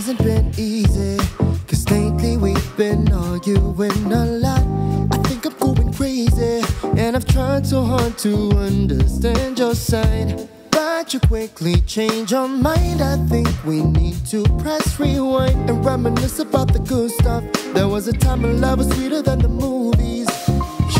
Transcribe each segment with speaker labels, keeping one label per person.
Speaker 1: hasn't been easy, 'cause lately we've been arguing a lot. I think I'm going crazy, and I've tried so hard to understand your side, but you quickly change your mind. I think we need to press rewind and reminisce about the good stuff. There was a time when love was sweeter than the movies.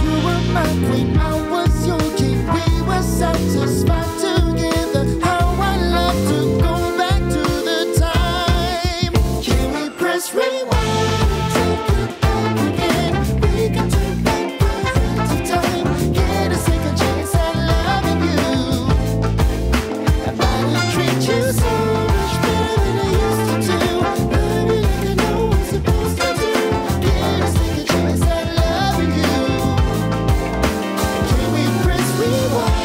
Speaker 1: You were my queen, I was your king. We were satisfied together. How I love to go back to the time. Can we press rewind and take it back again? We can turn back present time. Get a second chance at loving you. I'm about to treat you so much better than I used to do. Love you like I know I'm supposed to do. Get a second chance at loving you. Can we press rewind?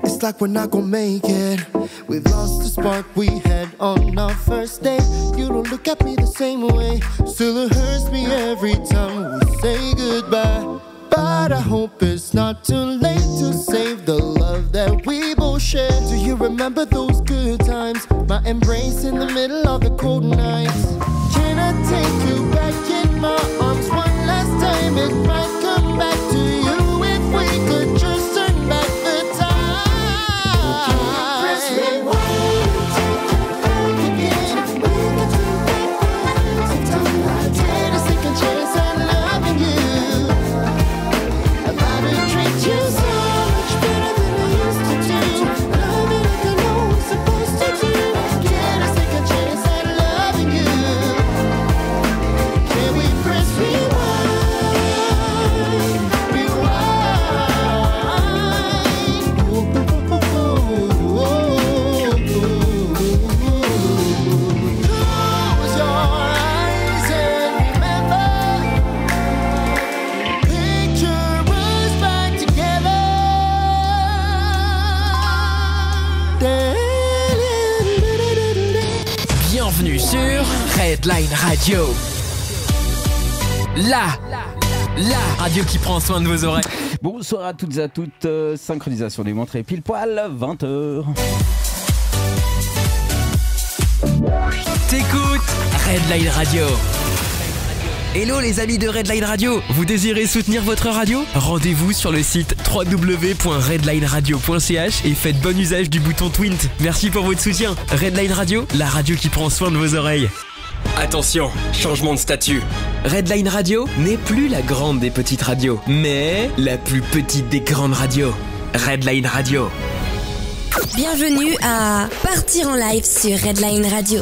Speaker 1: It's like we're not gonna make it. We've lost the spark we had on our first date. You don't look at me the same way. Still it hurts me every time we say goodbye. But I hope it's not too late to save the love that we both shared. Do you remember those good times? My embrace in the middle of the cold nights. Can I take you back in my arms one last time? It might come back to you if we could just turn back the time. Can we press rewind and take it back again? We can turn back present time. Get a second chance at loving you. I'm about to treat you so much better than I used to do. Love it like I know I'm supposed to do. Get a second chance at loving you. Can we press rewind? Close your eyes and remember. Picture us back together.
Speaker 2: Bienvenue sur Redline Radio. La radio qui prend soin de vos oreilles.
Speaker 3: Bonsoir à toutes et à toutes, synchronisation des montres et pile poil 20h.
Speaker 2: T'écoutes Redline Radio. Hello les amis de Redline Radio. Vous désirez soutenir votre radio? Rendez-vous sur le site www.redlineradio.ch et faites bon usage du bouton Twint. Merci pour votre soutien. Redline Radio, la radio qui prend soin de vos oreilles. Attention, changement de statut. Redline Radio n'est plus la grande des petites radios, mais la plus petite des grandes radios. Redline Radio.
Speaker 4: Bienvenue à Partir en live sur Redline Radio.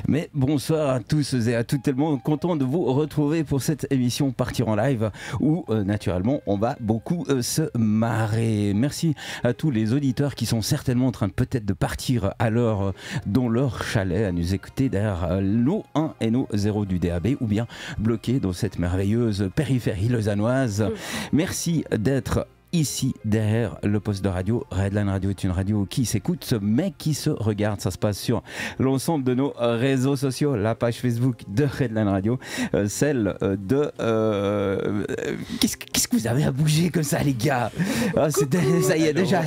Speaker 3: Mais bonsoir à tous et à toutes, tellement content de vous retrouver pour cette émission Partir en live où naturellement on va beaucoup se marrer. Merci à tous les auditeurs qui sont certainement en train peut-être de partir à l'heure dans leur chalet à nous écouter derrière nos 1 et nos 0 du DAB ou bien bloqués dans cette merveilleuse périphérie lausannoise. Merci d'être ici derrière le poste de radio. Redline Radio est une radio qui s'écoute mais qui se regarde. Ça se passe sur l'ensemble de nos réseaux sociaux, la page Facebook de Redline Radio, celle de qu'est-ce que vous avez à bouger comme ça les gars? Ça y est, déjà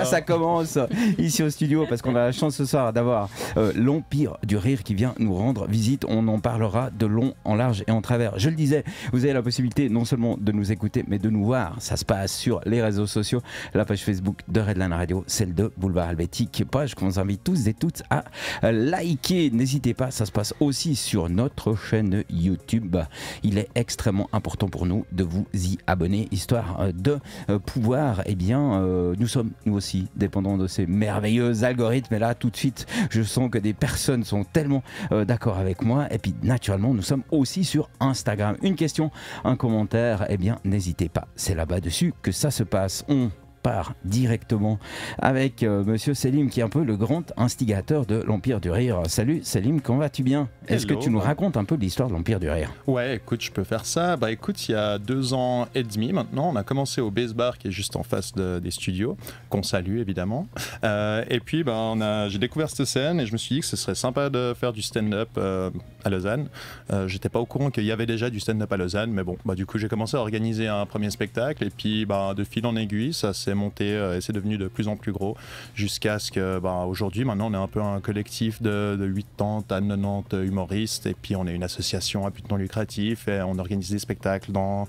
Speaker 3: ça commence ici au studio parce qu'on a la chance ce soir d'avoir l'Empire du Rire qui vient nous rendre visite. On en parlera de long, en large et en travers. Je le disais, vous avez la possibilité non seulement de nous écouter mais de nous voir. Ça se passe sur les réseaux sociaux, la page Facebook de Redline Radio, celle de Boulevard Helvétique, page qu'on vous invite tous et toutes à liker. N'hésitez pas, ça se passe aussi sur notre chaîne YouTube. Il est extrêmement important pour nous de vous y abonner, histoire de pouvoir, nous sommes nous aussi dépendants de ces merveilleux algorithmes. Et là, tout de suite, je sens que des personnes sont tellement d'accord avec moi. Et puis, naturellement, nous sommes aussi sur Instagram. Une question, un commentaire, n'hésitez pas, c'est là-bas dessus que ça se passe. On part directement avec monsieur Selim qui est un peu le grand instigateur de l'Empire du Rire. Salut Selim, comment vas-tu bien? Est-ce que tu nous racontes un peu l'histoire de l'Empire du Rire?
Speaker 5: Ouais, écoute, je peux faire ça. Bah écoute, il y a 2 ans et demi maintenant, on a commencé au Base Bar qui est juste en face des studios, qu'on salue évidemment. Et puis j'ai découvert cette scène et je me suis dit que ce serait sympa de faire du stand-up à Lausanne. J'étais pas au courant qu'il y avait déjà du stand-up à Lausanne, mais bon, du coup j'ai commencé à organiser un premier spectacle et puis de fil en aiguille, ça s'est s'est monté et c'est devenu de plus en plus gros jusqu'à ce que aujourd'hui, maintenant, on est un peu un collectif de 80 à 90 humoristes et puis on est une association à but non lucratif et on organise des spectacles dans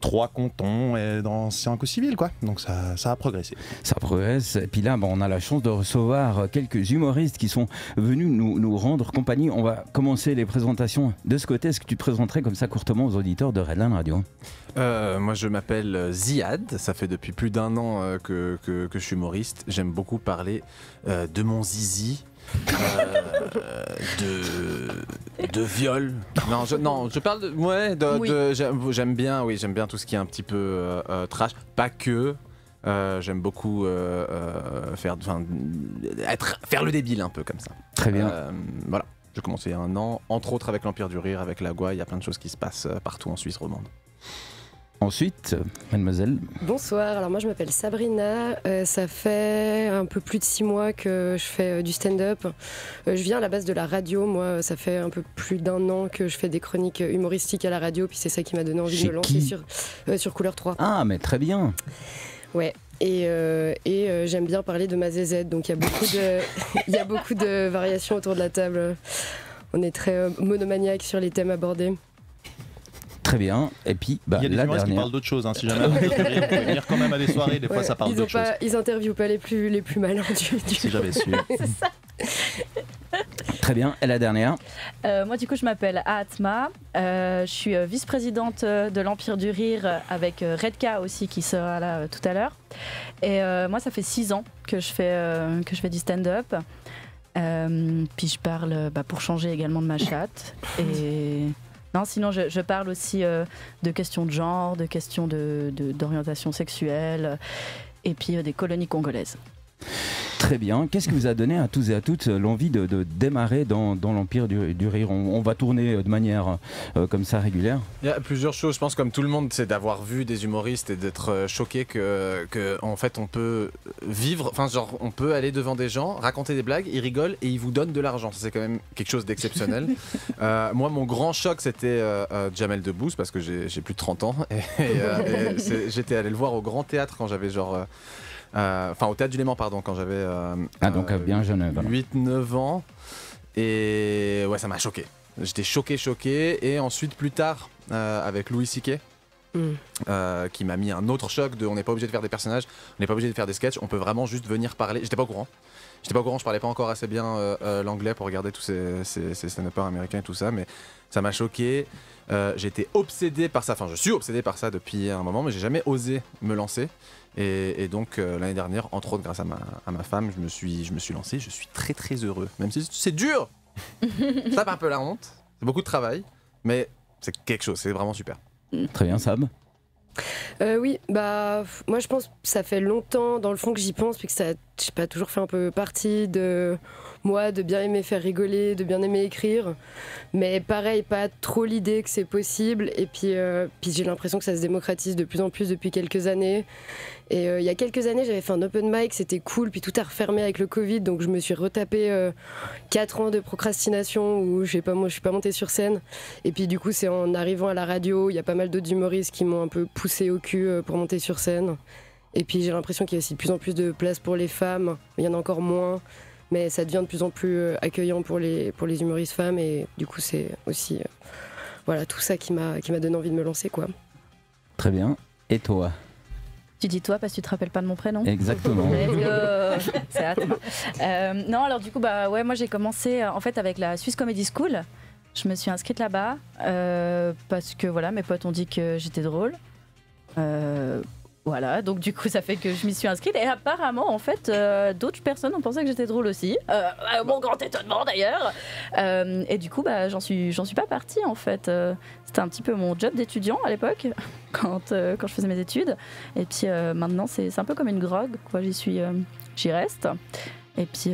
Speaker 5: 3 cantons et dans 5 ou 6 villes, quoi. Donc ça a progressé.
Speaker 3: Ça progresse. Et puis là, on a la chance de recevoir quelques humoristes qui sont venus nous rendre compagnie. On va commencer les présentations de ce côté. Est-ce que tu te présenterais comme ça courtement aux auditeurs de Redline Radio ?
Speaker 6: Moi je m'appelle Ziad, ça fait depuis plus d'1 an que je suis humoriste. J'aime beaucoup parler de mon zizi. De viol. Non, je parle de
Speaker 7: Oui.
Speaker 6: j'aime bien tout ce qui est un petit peu trash, pas que. J'aime beaucoup faire le débile un peu comme ça.
Speaker 3: Très bien.
Speaker 6: Voilà, j'ai commencé il y a 1 an, entre autres avec l'Empire du Rire, avec la Gouaille, il y a plein de choses qui se passent partout en Suisse romande.
Speaker 3: Ensuite, mademoiselle.
Speaker 7: Bonsoir, alors moi je m'appelle Sabrina, ça fait un peu plus de 6 mois que je fais du stand-up. Je viens à la base de la radio, moi ça fait un peu plus d'1 an que je fais des chroniques humoristiques à la radio, puis c'est ça qui m'a donné envie
Speaker 3: Chez
Speaker 7: de me lancer
Speaker 3: qui
Speaker 7: sur Couleur 3.
Speaker 3: Ah, mais très bien.
Speaker 7: Ouais. Et j'aime bien parler de ma ZZ, donc il y a beaucoup de variations autour de la table. On est très monomaniaque sur les thèmes abordés.
Speaker 3: Très bien. Et puis,
Speaker 5: Il y a des
Speaker 3: la
Speaker 5: humoristes qui
Speaker 3: dernière.
Speaker 5: parlent d'autres choses. Si jamais vous pouvez venir quand même à des soirées, des fois ça parle d'autres choses.
Speaker 7: Ils interviewent pas les plus malins du
Speaker 5: Si j'avais su.
Speaker 3: Très bien. Et la dernière.
Speaker 8: Moi du coup je m'appelle Atma, je suis vice-présidente de l'Empire du Rire avec Redka aussi qui sera là tout à l'heure. Et moi ça fait 6 ans que je fais du stand-up. Puis je parle pour changer également de ma chatte. Et non, sinon je parle aussi de questions de genre, de questions d'orientation sexuelle et puis des colonies congolaises.
Speaker 3: Très bien. Qu'est-ce qui vous a donné à tous et à toutes l'envie de démarrer dans l'Empire du Rire ? On va tourner de manière comme ça régulière.
Speaker 6: Il y a plusieurs choses, je pense, comme tout le monde, c'est d'avoir vu des humoristes et d'être choqué que en fait on peut vivre, enfin genre on peut aller devant des gens, raconter des blagues, ils rigolent et ils vous donnent de l'argent. Ça, c'est quand même quelque chose d'exceptionnel. Moi mon grand choc c'était Jamel Debbouze parce que j'ai plus de 30 ans et j'étais allé le voir au Grand Théâtre quand j'avais genre... au Théâtre du Léman, pardon, quand j'avais
Speaker 3: donc bien jeune. Voilà.
Speaker 6: 8-9 ans. Et ouais, ça m'a choqué. J'étais choqué. Et ensuite, plus tard, avec Louis C.K., qui m'a mis un autre choc de on n'est pas obligé de faire des personnages, on n'est pas obligé de faire des sketchs, on peut vraiment juste venir parler. J'étais pas au courant, je parlais pas encore assez bien l'anglais pour regarder tous ces stand-uppers américains et tout ça, mais ça m'a choqué. J'étais obsédé par ça, je suis obsédé par ça depuis un moment, mais j'ai jamais osé me lancer. Et donc l'année dernière, entre autres grâce à ma femme, je me suis lancé. Je suis très très heureux, même si c'est dur. Ça tape un peu la honte, c'est beaucoup de travail, mais c'est quelque chose, c'est vraiment super.
Speaker 3: Très bien, Sam.
Speaker 7: Oui, moi je pense que ça fait longtemps dans le fond que j'y pense, puis que ça, je sais pas, toujours fait un peu partie de moi, de bien aimer faire rigoler, de bien aimer écrire, mais pareil, pas trop l'idée que c'est possible, et puis j'ai l'impression que ça se démocratise de plus en plus depuis quelques années. Et il y a quelques années, j'avais fait un open mic, c'était cool, puis tout a refermé avec le Covid, donc je me suis retapé 4 ans de procrastination où je suis pas montée sur scène. Et puis du coup, c'est en arrivant à la radio, il y a pas mal d'autres humoristes qui m'ont un peu poussé au cul pour monter sur scène. Et puis j'ai l'impression qu'il y a aussi de plus en plus de place pour les femmes, il y en a encore moins, mais ça devient de plus en plus accueillant pour les humoristes femmes, et du coup c'est aussi tout ça qui m'a donné envie de me lancer, quoi.
Speaker 3: Très bien. Et toi ?
Speaker 8: Tu dis toi parce que tu te rappelles pas de mon prénom.
Speaker 3: Exactement.
Speaker 8: C'est à toi. Non, alors du coup, moi j'ai commencé en fait avec la Swiss Comedy School. Je me suis inscrite là-bas parce que mes potes ont dit que j'étais drôle. Voilà, donc du coup ça fait que je m'y suis inscrite et apparemment en fait d'autres personnes ont pensé que j'étais drôle aussi, mon grand étonnement d'ailleurs, et du coup j'en suis pas partie en fait. C'était un petit peu mon job d'étudiant à l'époque quand je faisais mes études, et puis maintenant c'est un peu comme une drogue quoi, j'y reste. Et puis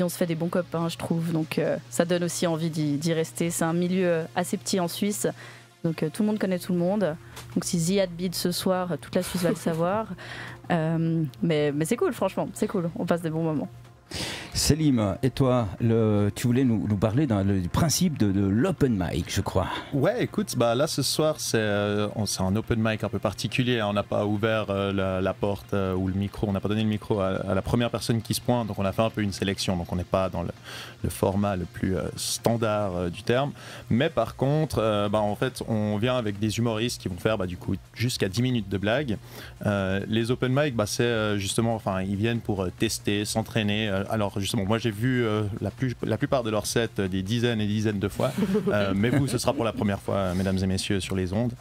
Speaker 8: on se fait des bons copains, je trouve, donc ça donne aussi envie d'y rester. C'est un milieu assez petit en Suisse, donc tout le monde connaît tout le monde. Donc si Ziad bide ce soir, toute la Suisse va le savoir. Mais c'est cool, franchement, c'est cool, on passe des bons moments.
Speaker 3: Selim, et toi, tu voulais nous parler du principe de l'open mic, je crois.
Speaker 5: Ouais, écoute, là ce soir c'est un open mic un peu particulier. On n'a pas ouvert la porte ou le micro, on n'a pas donné le micro à la première personne qui se pointe, donc on a fait un peu une sélection. Donc on n'est pas dans le format le plus standard du terme. Mais par contre, en fait, on vient avec des humoristes qui vont faire du coup jusqu'à 10 minutes de blagues. Les open mic, c'est justement, ils viennent pour tester, s'entraîner. Alors justement, moi j'ai vu la plupart de leurs sets des dizaines et dizaines de fois, mais vous, ce sera pour la première fois, mesdames et messieurs, sur les ondes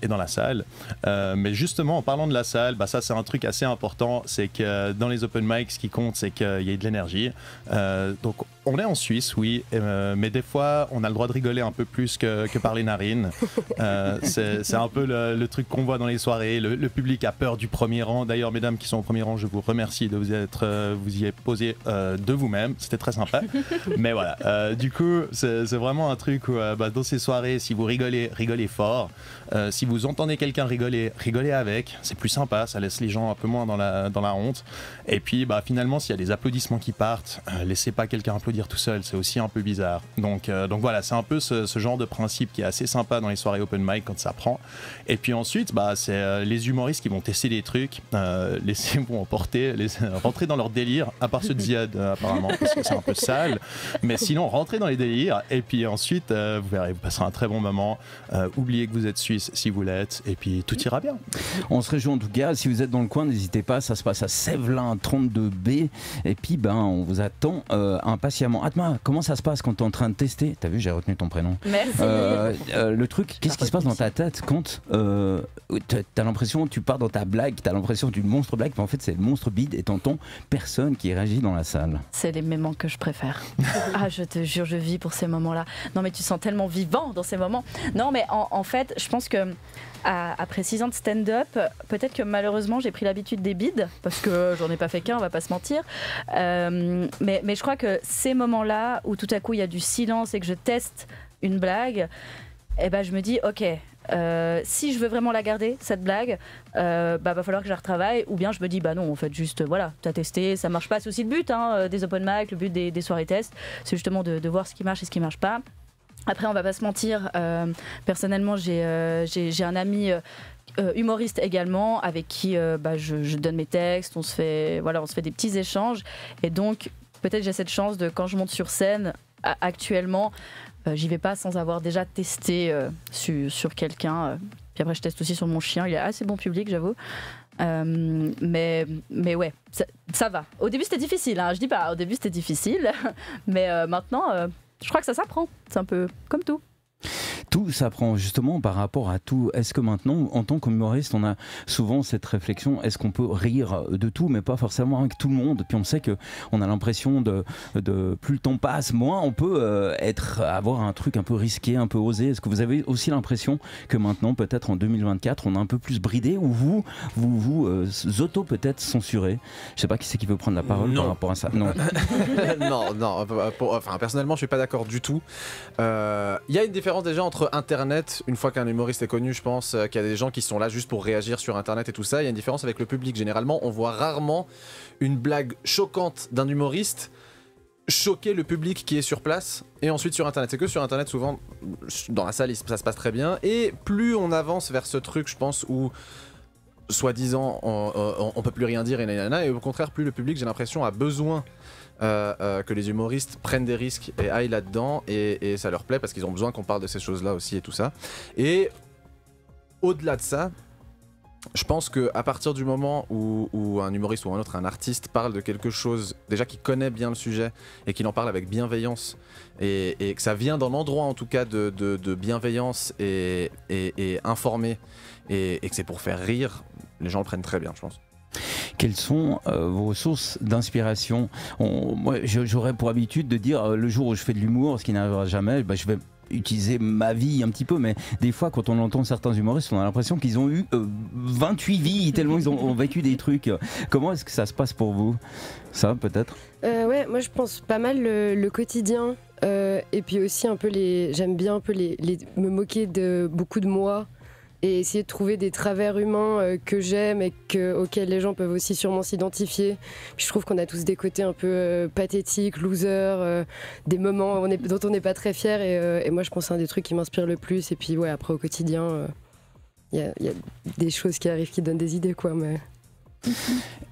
Speaker 5: et dans la salle. Mais justement, en parlant de la salle, ça c'est un truc assez important, c'est que dans les open mic, ce qui compte, c'est qu'il y ait de l'énergie. Donc on est en Suisse, oui, mais des fois, on a le droit de rigoler un peu plus que par les narines. C'est un peu le truc qu'on voit dans les soirées. Le public a peur du premier rang. D'ailleurs, mesdames qui sont au premier rang, je vous remercie de vous y être posé de vous-même. C'était très sympa. Mais voilà, du coup, c'est vraiment un truc où, dans ces soirées, si vous rigolez, rigolez fort. Si vous entendez quelqu'un rigoler, rigolez avec. C'est plus sympa, ça laisse les gens un peu moins dans la honte. Et puis, finalement, s'il y a des applaudissements qui partent, laissez pas quelqu'un applaudir tout seul, c'est aussi un peu bizarre. Donc voilà, c'est un peu ce genre de principe qui est assez sympa dans les soirées open mic quand ça prend. Et puis ensuite, c'est les humoristes qui vont tester des trucs, laissez-vous emporter, rentrer dans leur délire, à part ceux de Ziad apparemment, parce que c'est un peu sale. Mais sinon, rentrez dans les délires, et puis ensuite, vous verrez, vous passerez un très bon moment. Oubliez que vous êtes suisse si vous l'êtes, et puis tout ira bien.
Speaker 3: On se réjouit en tout cas, si vous êtes dans le coin, n'hésitez pas, ça se passe à Sévelin 32B, et puis on vous attend impatiemment. Atma, comment ça se passe quand tu es en train de tester? T'as vu, j'ai retenu ton prénom.
Speaker 8: Merci.
Speaker 3: Le truc, qu'est-ce qui se passe dans ta tête quand t'as l'impression, tu pars dans ta blague, t'as l'impression d'une monstre blague, mais en fait c'est le monstre bide et t'entends personne qui réagit dans la salle?
Speaker 8: C'est les moments que je préfère. Ah, je te jure, je vis pour ces moments-là. Non, mais tu sens tellement vivant dans ces moments. Non, mais en fait, je pense que après 6 ans de stand-up, peut-être que malheureusement j'ai pris l'habitude des bides, parce que j'en ai pas fait qu'un, on va pas se mentir. Mais je crois que ces moments-là où tout à coup il y a du silence et que je teste une blague, je me dis ok, si je veux vraiment la garder cette blague, va falloir que je la retravaille, ou bien je me dis non, en fait juste voilà, t'as testé, ça marche pas. C'est aussi le but des open mic, le but des soirées tests, c'est justement de voir ce qui marche et ce qui marche pas. Après, on va pas se mentir, personnellement j'ai un ami humoriste également, avec qui je donne mes textes, on se fait des petits échanges, et donc peut-être j'ai cette chance de, quand je monte sur scène actuellement, j'y vais pas sans avoir déjà testé sur quelqu'un, puis après je teste aussi sur mon chien, il est assez bon public, j'avoue. Mais ouais, ça va. Au début c'était difficile, je dis pas, au début c'était difficile, mais maintenant je crois que ça s'apprend, c'est un peu comme tout.
Speaker 3: Tout s'apprend justement par rapport à tout. Est-ce que maintenant, en tant qu'humoriste, on a souvent cette réflexion, est-ce qu'on peut rire de tout, mais pas forcément avec tout le monde? Puis on sait qu'on a l'impression de plus le temps passe, moins on peut avoir un truc un peu risqué, un peu osé. Est-ce que vous avez aussi l'impression que maintenant, peut-être en 2024, on est un peu plus bridé, ou vous auto peut-être censurez? Je sais pas qui c'est qui veut prendre la parole par rapport à ça. Non.
Speaker 6: non. Personnellement, je suis pas d'accord du tout. Il y a une différence déjà entre Internet, une fois qu'un humoriste est connu, je pense qu'il y a des gens qui sont là juste pour réagir sur Internet et tout ça. Il y a une différence avec le public. Généralement, on voit rarement une blague choquante d'un humoriste choquer le public qui est sur place et ensuite sur Internet. C'est que sur Internet, souvent, dans la salle, ça se passe très bien. Et plus on avance vers ce truc, je pense, où soi-disant on peut plus rien dire et au contraire, plus le public, j'ai l'impression, a besoin que les humoristes prennent des risques et aillent là-dedans, et ça leur plaît parce qu'ils ont besoin qu'on parle de ces choses-là aussi et tout ça. Et au-delà de ça, je pense qu'à partir du moment où un humoriste ou un artiste parle de quelque chose déjà qui connaît bien le sujet et qu'il en parle avec bienveillance, et que ça vient d'un endroit en tout cas de bienveillance et informé, et que c'est pour faire rire, les gens le prennent très bien, je pense.
Speaker 3: Quelles sont vos sources d'inspiration? Moi, j'aurais pour habitude de dire le jour où je fais de l'humour, ce qui n'arrivera jamais, je vais utiliser ma vie un petit peu, mais des fois quand on entend certains humoristes, on a l'impression qu'ils ont eu 28 vies, tellement ils ont vécu des trucs. Comment est-ce que ça se passe pour vous? Ça, peut-être?
Speaker 7: Ouais, moi je pense pas mal le quotidien, et puis aussi un peu j'aime bien un peu me moquer de beaucoup de moi. et essayer de trouver des travers humains que j'aime et auxquels les gens peuvent aussi sûrement s'identifier. Puis je trouve qu'on a tous des côtés un peu pathétiques, losers, des moments dont on n'est pas très fier, et moi je pense que c'est un des trucs qui m'inspire le plus. Et puis ouais, après au quotidien, il y a des choses qui arrivent qui donnent des idées, quoi. Mais...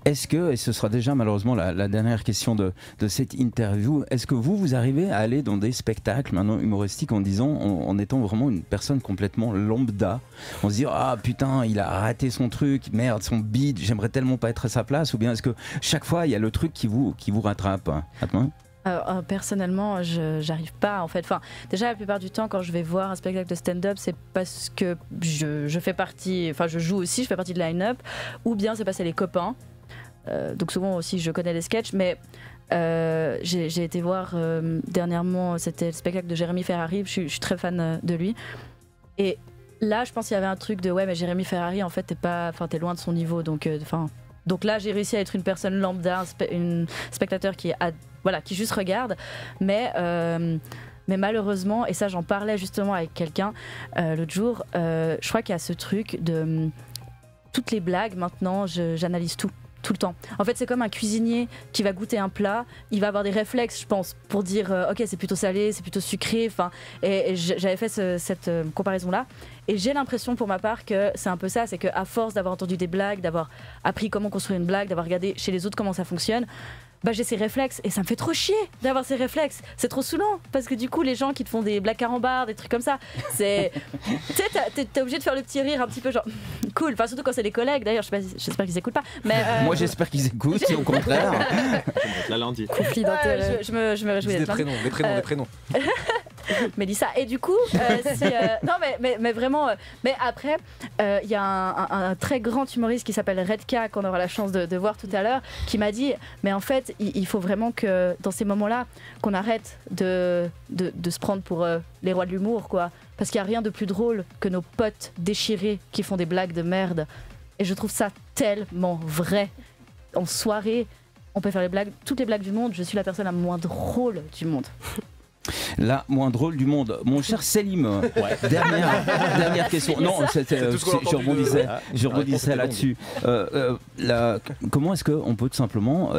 Speaker 3: Est-ce que, et ce sera déjà malheureusement la dernière question de cette interview, est-ce que vous arrivez à aller dans des spectacles maintenant humoristiques en disant, en étant vraiment une personne complètement lambda, on se dit ah putain il a raté son truc, merde son bide, j'aimerais tellement pas être à sa place, ou bien est-ce que chaque fois il y a le truc qui vous rattrape, hein?
Speaker 8: Personnellement, j'arrive pas en fait. Enfin, déjà la plupart du temps, quand je vais voir un spectacle de stand-up, c'est parce que je fais partie, enfin je joue aussi, je fais partie de line-up, ou bien c'est parce que c'est les copains. Donc souvent aussi je connais les sketchs, mais j'ai été voir dernièrement, c'était le spectacle de Jérémy Ferrari. Je suis très fan de lui. Et là, je pense qu'il y avait un truc de ouais, mais Jérémy Ferrari, en fait, t'es loin de son niveau, donc là, j'ai réussi à être une personne lambda, un spectateur qui juste regarde, mais malheureusement, et ça j'en parlais justement avec quelqu'un l'autre jour, je crois qu'il y a ce truc de toutes les blagues maintenant, j'analyse tout le temps. En fait, c'est comme un cuisinier qui va goûter un plat, il va avoir des réflexes, je pense, pour dire ok, c'est plutôt salé, c'est plutôt sucré, et j'avais fait cette comparaison-là, et j'ai l'impression pour ma part que c'est un peu ça, c'est qu'à force d'avoir entendu des blagues, d'avoir appris comment construire une blague, d'avoir regardé chez les autres comment ça fonctionne, j'ai ces réflexes, et ça me fait trop chier d'avoir ces réflexes. C'est trop saoulant, parce que du coup les gens qui te font des blagues carambars, des trucs comme ça, c'est tu sais, t'es obligé de faire le petit rire un petit peu genre cool, enfin surtout quand c'est des collègues. D'ailleurs j'espère qu'ils écoutent pas, mais
Speaker 3: moi j'espère qu'ils écoutent, au contraire.
Speaker 5: La lundi.
Speaker 7: Conflit d'intérêt.
Speaker 8: Je me réjouis d'être
Speaker 6: des prénoms.
Speaker 8: Mélissa. Et du coup, non mais vraiment. Mais après, il y a un très grand humoriste qui s'appelle Redka, qu'on aura la chance de voir tout à l'heure, qui m'a dit, mais en fait, il faut vraiment que dans ces moments-là, qu'on arrête de se prendre pour les rois de l'humour, quoi. Parce qu'il n'y a rien de plus drôle que nos potes déchirés qui font des blagues de merde. Et je trouve ça tellement vrai. En soirée, on peut faire toutes les blagues du monde. Je suis la personne la moins drôle du monde.
Speaker 3: La moins drôle du monde. Mon cher Selim, dernière question. Non, je rebondissais là-dessus. Comment est-ce qu'on peut tout simplement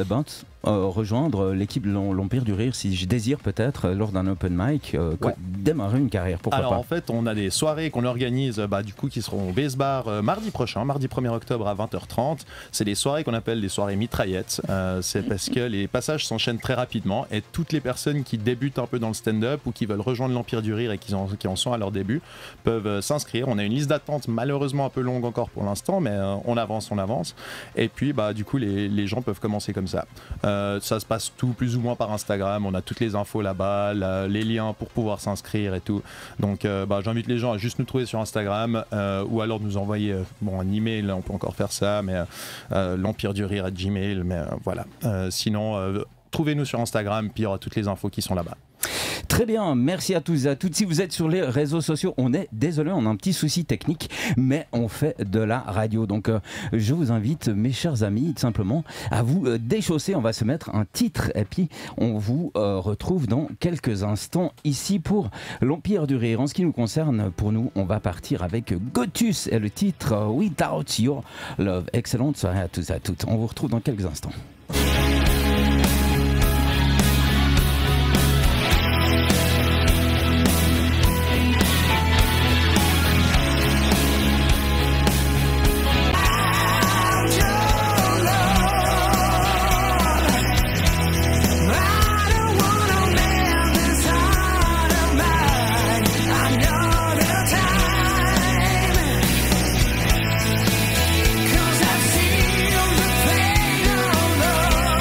Speaker 3: rejoindre l'équipe de l'Empire du Rire, si je désire peut-être, lors d'un open mic, démarrer une carrière, pourquoi pas?
Speaker 5: En fait, on a des soirées qu'on organise du coup, qui seront au Base Bar mardi prochain, mardi 1er octobre à 20h30. C'est des soirées qu'on appelle des soirées mitraillettes. C'est parce que les passages s'enchaînent très rapidement, et toutes les personnes qui débutent un peu dans le stand-up ou qui veulent rejoindre l'Empire du Rire et qui en sont à leur début peuvent s'inscrire. On a une liste d'attente malheureusement un peu longue encore pour l'instant, mais on avance. Et puis du coup les gens peuvent commencer comme ça. Ça se passe tout plus ou moins par Instagram, on a toutes les infos là-bas, les liens pour pouvoir s'inscrire et tout. Donc j'invite les gens à juste nous trouver sur Instagram, ou alors nous envoyer un email, on peut encore faire ça, mais l'empiredurire@gmail, mais voilà. Sinon, trouvez-nous sur Instagram, puis il y aura toutes les infos qui sont là-bas.
Speaker 3: Très bien, merci à tous et à toutes. Si vous êtes sur les réseaux sociaux, on est désolé, on a un petit souci technique, mais on fait de la radio. Donc je vous invite, mes chers amis, tout simplement à vous déchausser. On va se mettre un titre et puis on vous retrouve dans quelques instants ici pour l'Empire du Rire. En ce qui nous concerne, pour nous, on va partir avec Gotus et le titre Without Your Love. Excellente soirée à tous et à toutes. On vous retrouve dans quelques instants.
Speaker 9: Cause I've seen the pain of love.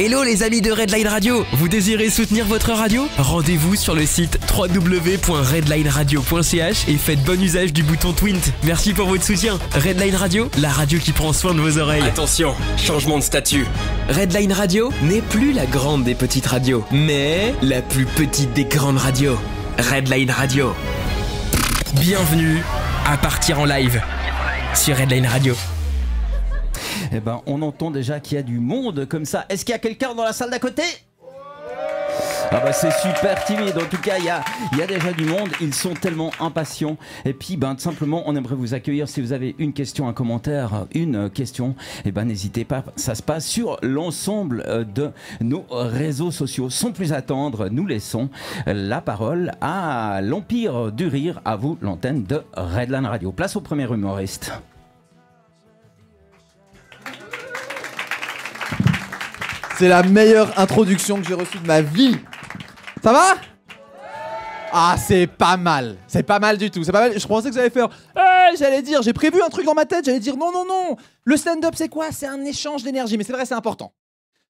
Speaker 2: Hello les amis de Redline Radio, vous désirez soutenir votre radio? Rendez-vous sur le site www.redlineradio.ch et faites bon usage du bouton Twint. Merci pour votre soutien. Redline Radio, la radio qui prend soin de vos oreilles. Attention, changement de statut. Redline Radio n'est plus la grande des petites radios, mais la plus petite des grandes radios. Redline Radio. Bienvenue à Partir en live sur Redline Radio.
Speaker 3: Eh ben, on entend déjà qu'il y a du monde comme ça. Est-ce qu'il y a quelqu'un dans la salle d'à côté? Ah bah c'est super timide, en tout cas il y a déjà du monde, ils sont tellement impatients. Et puis ben tout simplement on aimerait vous accueillir si vous avez une question, un commentaire, une question, et ben n'hésitez pas, ça se passe sur l'ensemble de nos réseaux sociaux. Sans plus attendre, nous laissons la parole à l'Empire du Rire, à vous l'antenne de Redline Radio. Place au premier humoriste.
Speaker 9: C'est la meilleure introduction que j'ai reçue de ma vie. Ça va? Ah, c'est pas mal. C'est pas mal du tout. C'est pas mal. Je pensais que vous allez faire. J'allais dire, j'ai prévu un truc dans ma tête. J'allais dire non, non, non. Le stand-up, c'est quoi? C'est un échange d'énergie. Mais c'est vrai, c'est important.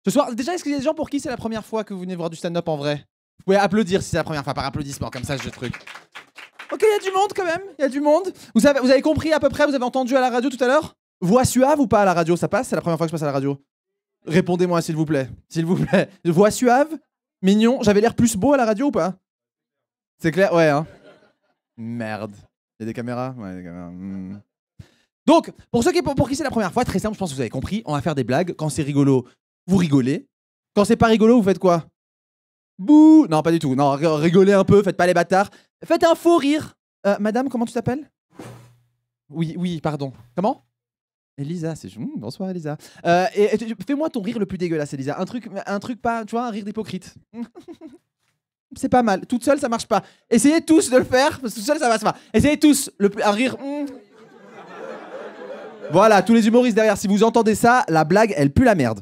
Speaker 9: Ce soir, déjà, est-ce qu'il y a des gens pour qui c'est la première fois que vous venez voir du stand-up en vrai? Vous pouvez applaudir si c'est la première fois, par applaudissement, comme ça, je truc. Ok, il y a du monde quand même. Il y a du monde. Vous avez compris à peu près? Vous avez entendu à la radio tout à l'heure? Voix suave ou pas à la radio? Ça passe? C'est la première fois que je passe à la radio. Répondez-moi s'il vous plaît. S'il vous plaît. Voix suave? Mignon? J'avais l'air plus beau à la radio ou pas? C'est clair? Ouais, hein? Merde. Il y a des caméras? Ouais, des caméras. Donc, pour ceux pour qui c'est la première fois, très simple, je pense que vous avez compris, on va faire des blagues. Quand c'est rigolo, vous rigolez. Quand c'est pas rigolo, vous faites quoi? Bouh! Non, pas du tout. Non, rigolez un peu, faites pas les bâtards. Faites un faux rire. Madame, comment tu t'appelles? Oui, pardon. Comment? Elisa, c'est bonsoir Elisa. Et fais-moi ton rire le plus dégueulasse, Elisa. Un truc pas, tu vois, un rire d'hypocrite. C'est pas mal. Toute seule, ça marche pas. Essayez tous de le faire, parce que toute seule, ça passe pas. Essayez tous un rire. Voilà, tous les humoristes derrière. Si vous entendez ça, la blague, elle pue la merde.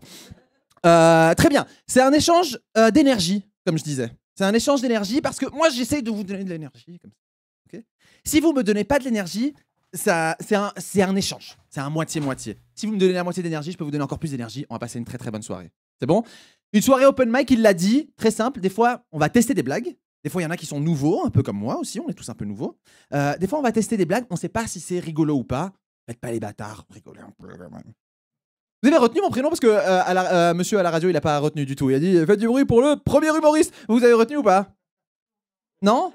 Speaker 9: Très bien. C'est un échange d'énergie, comme je disais. C'est un échange d'énergie parce que moi, j'essaye de vous donner de l'énergie. Comme ça. Okay. Si vous me donnez pas de l'énergie, c'est un échange. C'est un moitié-moitié. Si vous me donnez la moitié d'énergie, je peux vous donner encore plus d'énergie. On va passer une très très bonne soirée. C'est bon? Une soirée open mic, il l'a dit, très simple. Des fois, on va tester des blagues. Des fois, il y en a qui sont nouveaux, un peu comme moi aussi. On est tous un peu nouveaux. Des fois, on va tester des blagues. On ne sait pas si c'est rigolo ou pas. Faites pas les bâtards. Rigolez un peu. Vous avez retenu mon prénom parce que monsieur à la radio, il n'a pas retenu du tout. Il a dit faites du bruit pour le premier humoriste. Vous avez retenu ou pas? Non?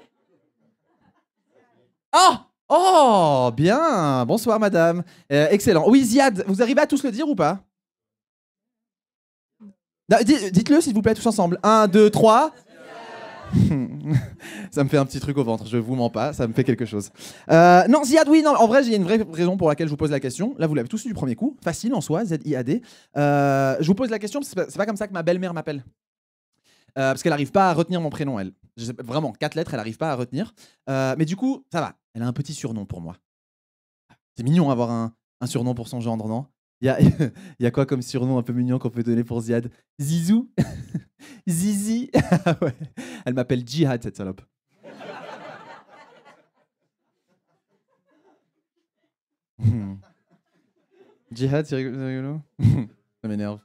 Speaker 9: Oh, bien. Bonsoir, madame. Excellent. Oui, Ziad, vous arrivez à tous le dire ou pas? Dites-le, s'il vous plaît, tous ensemble. 1, 2, 3. Ça me fait un petit truc au ventre, je vous mens pas, ça me fait quelque chose. Non, Ziad, oui, non, en vrai, il y a une vraie raison pour laquelle je vous pose la question. Là, vous l'avez tous eu du premier coup. Facile en soi, Z-I-A-D. Je vous pose la question, c'est pas comme ça que ma belle-mère m'appelle. Parce qu'elle n'arrive pas à retenir mon prénom, elle. Vraiment, 4 lettres, elle n'arrive pas à retenir. Mais du coup, ça va. Elle a un petit surnom pour moi. C'est mignon d'avoir un surnom pour son gendre, non? Il y a quoi comme surnom un peu mignon qu'on peut donner pour Ziad? Zizou? Zizi? Ouais. Elle m'appelle Jihad, cette salope. Jihad, c'est rigolo? Ça m'énerve.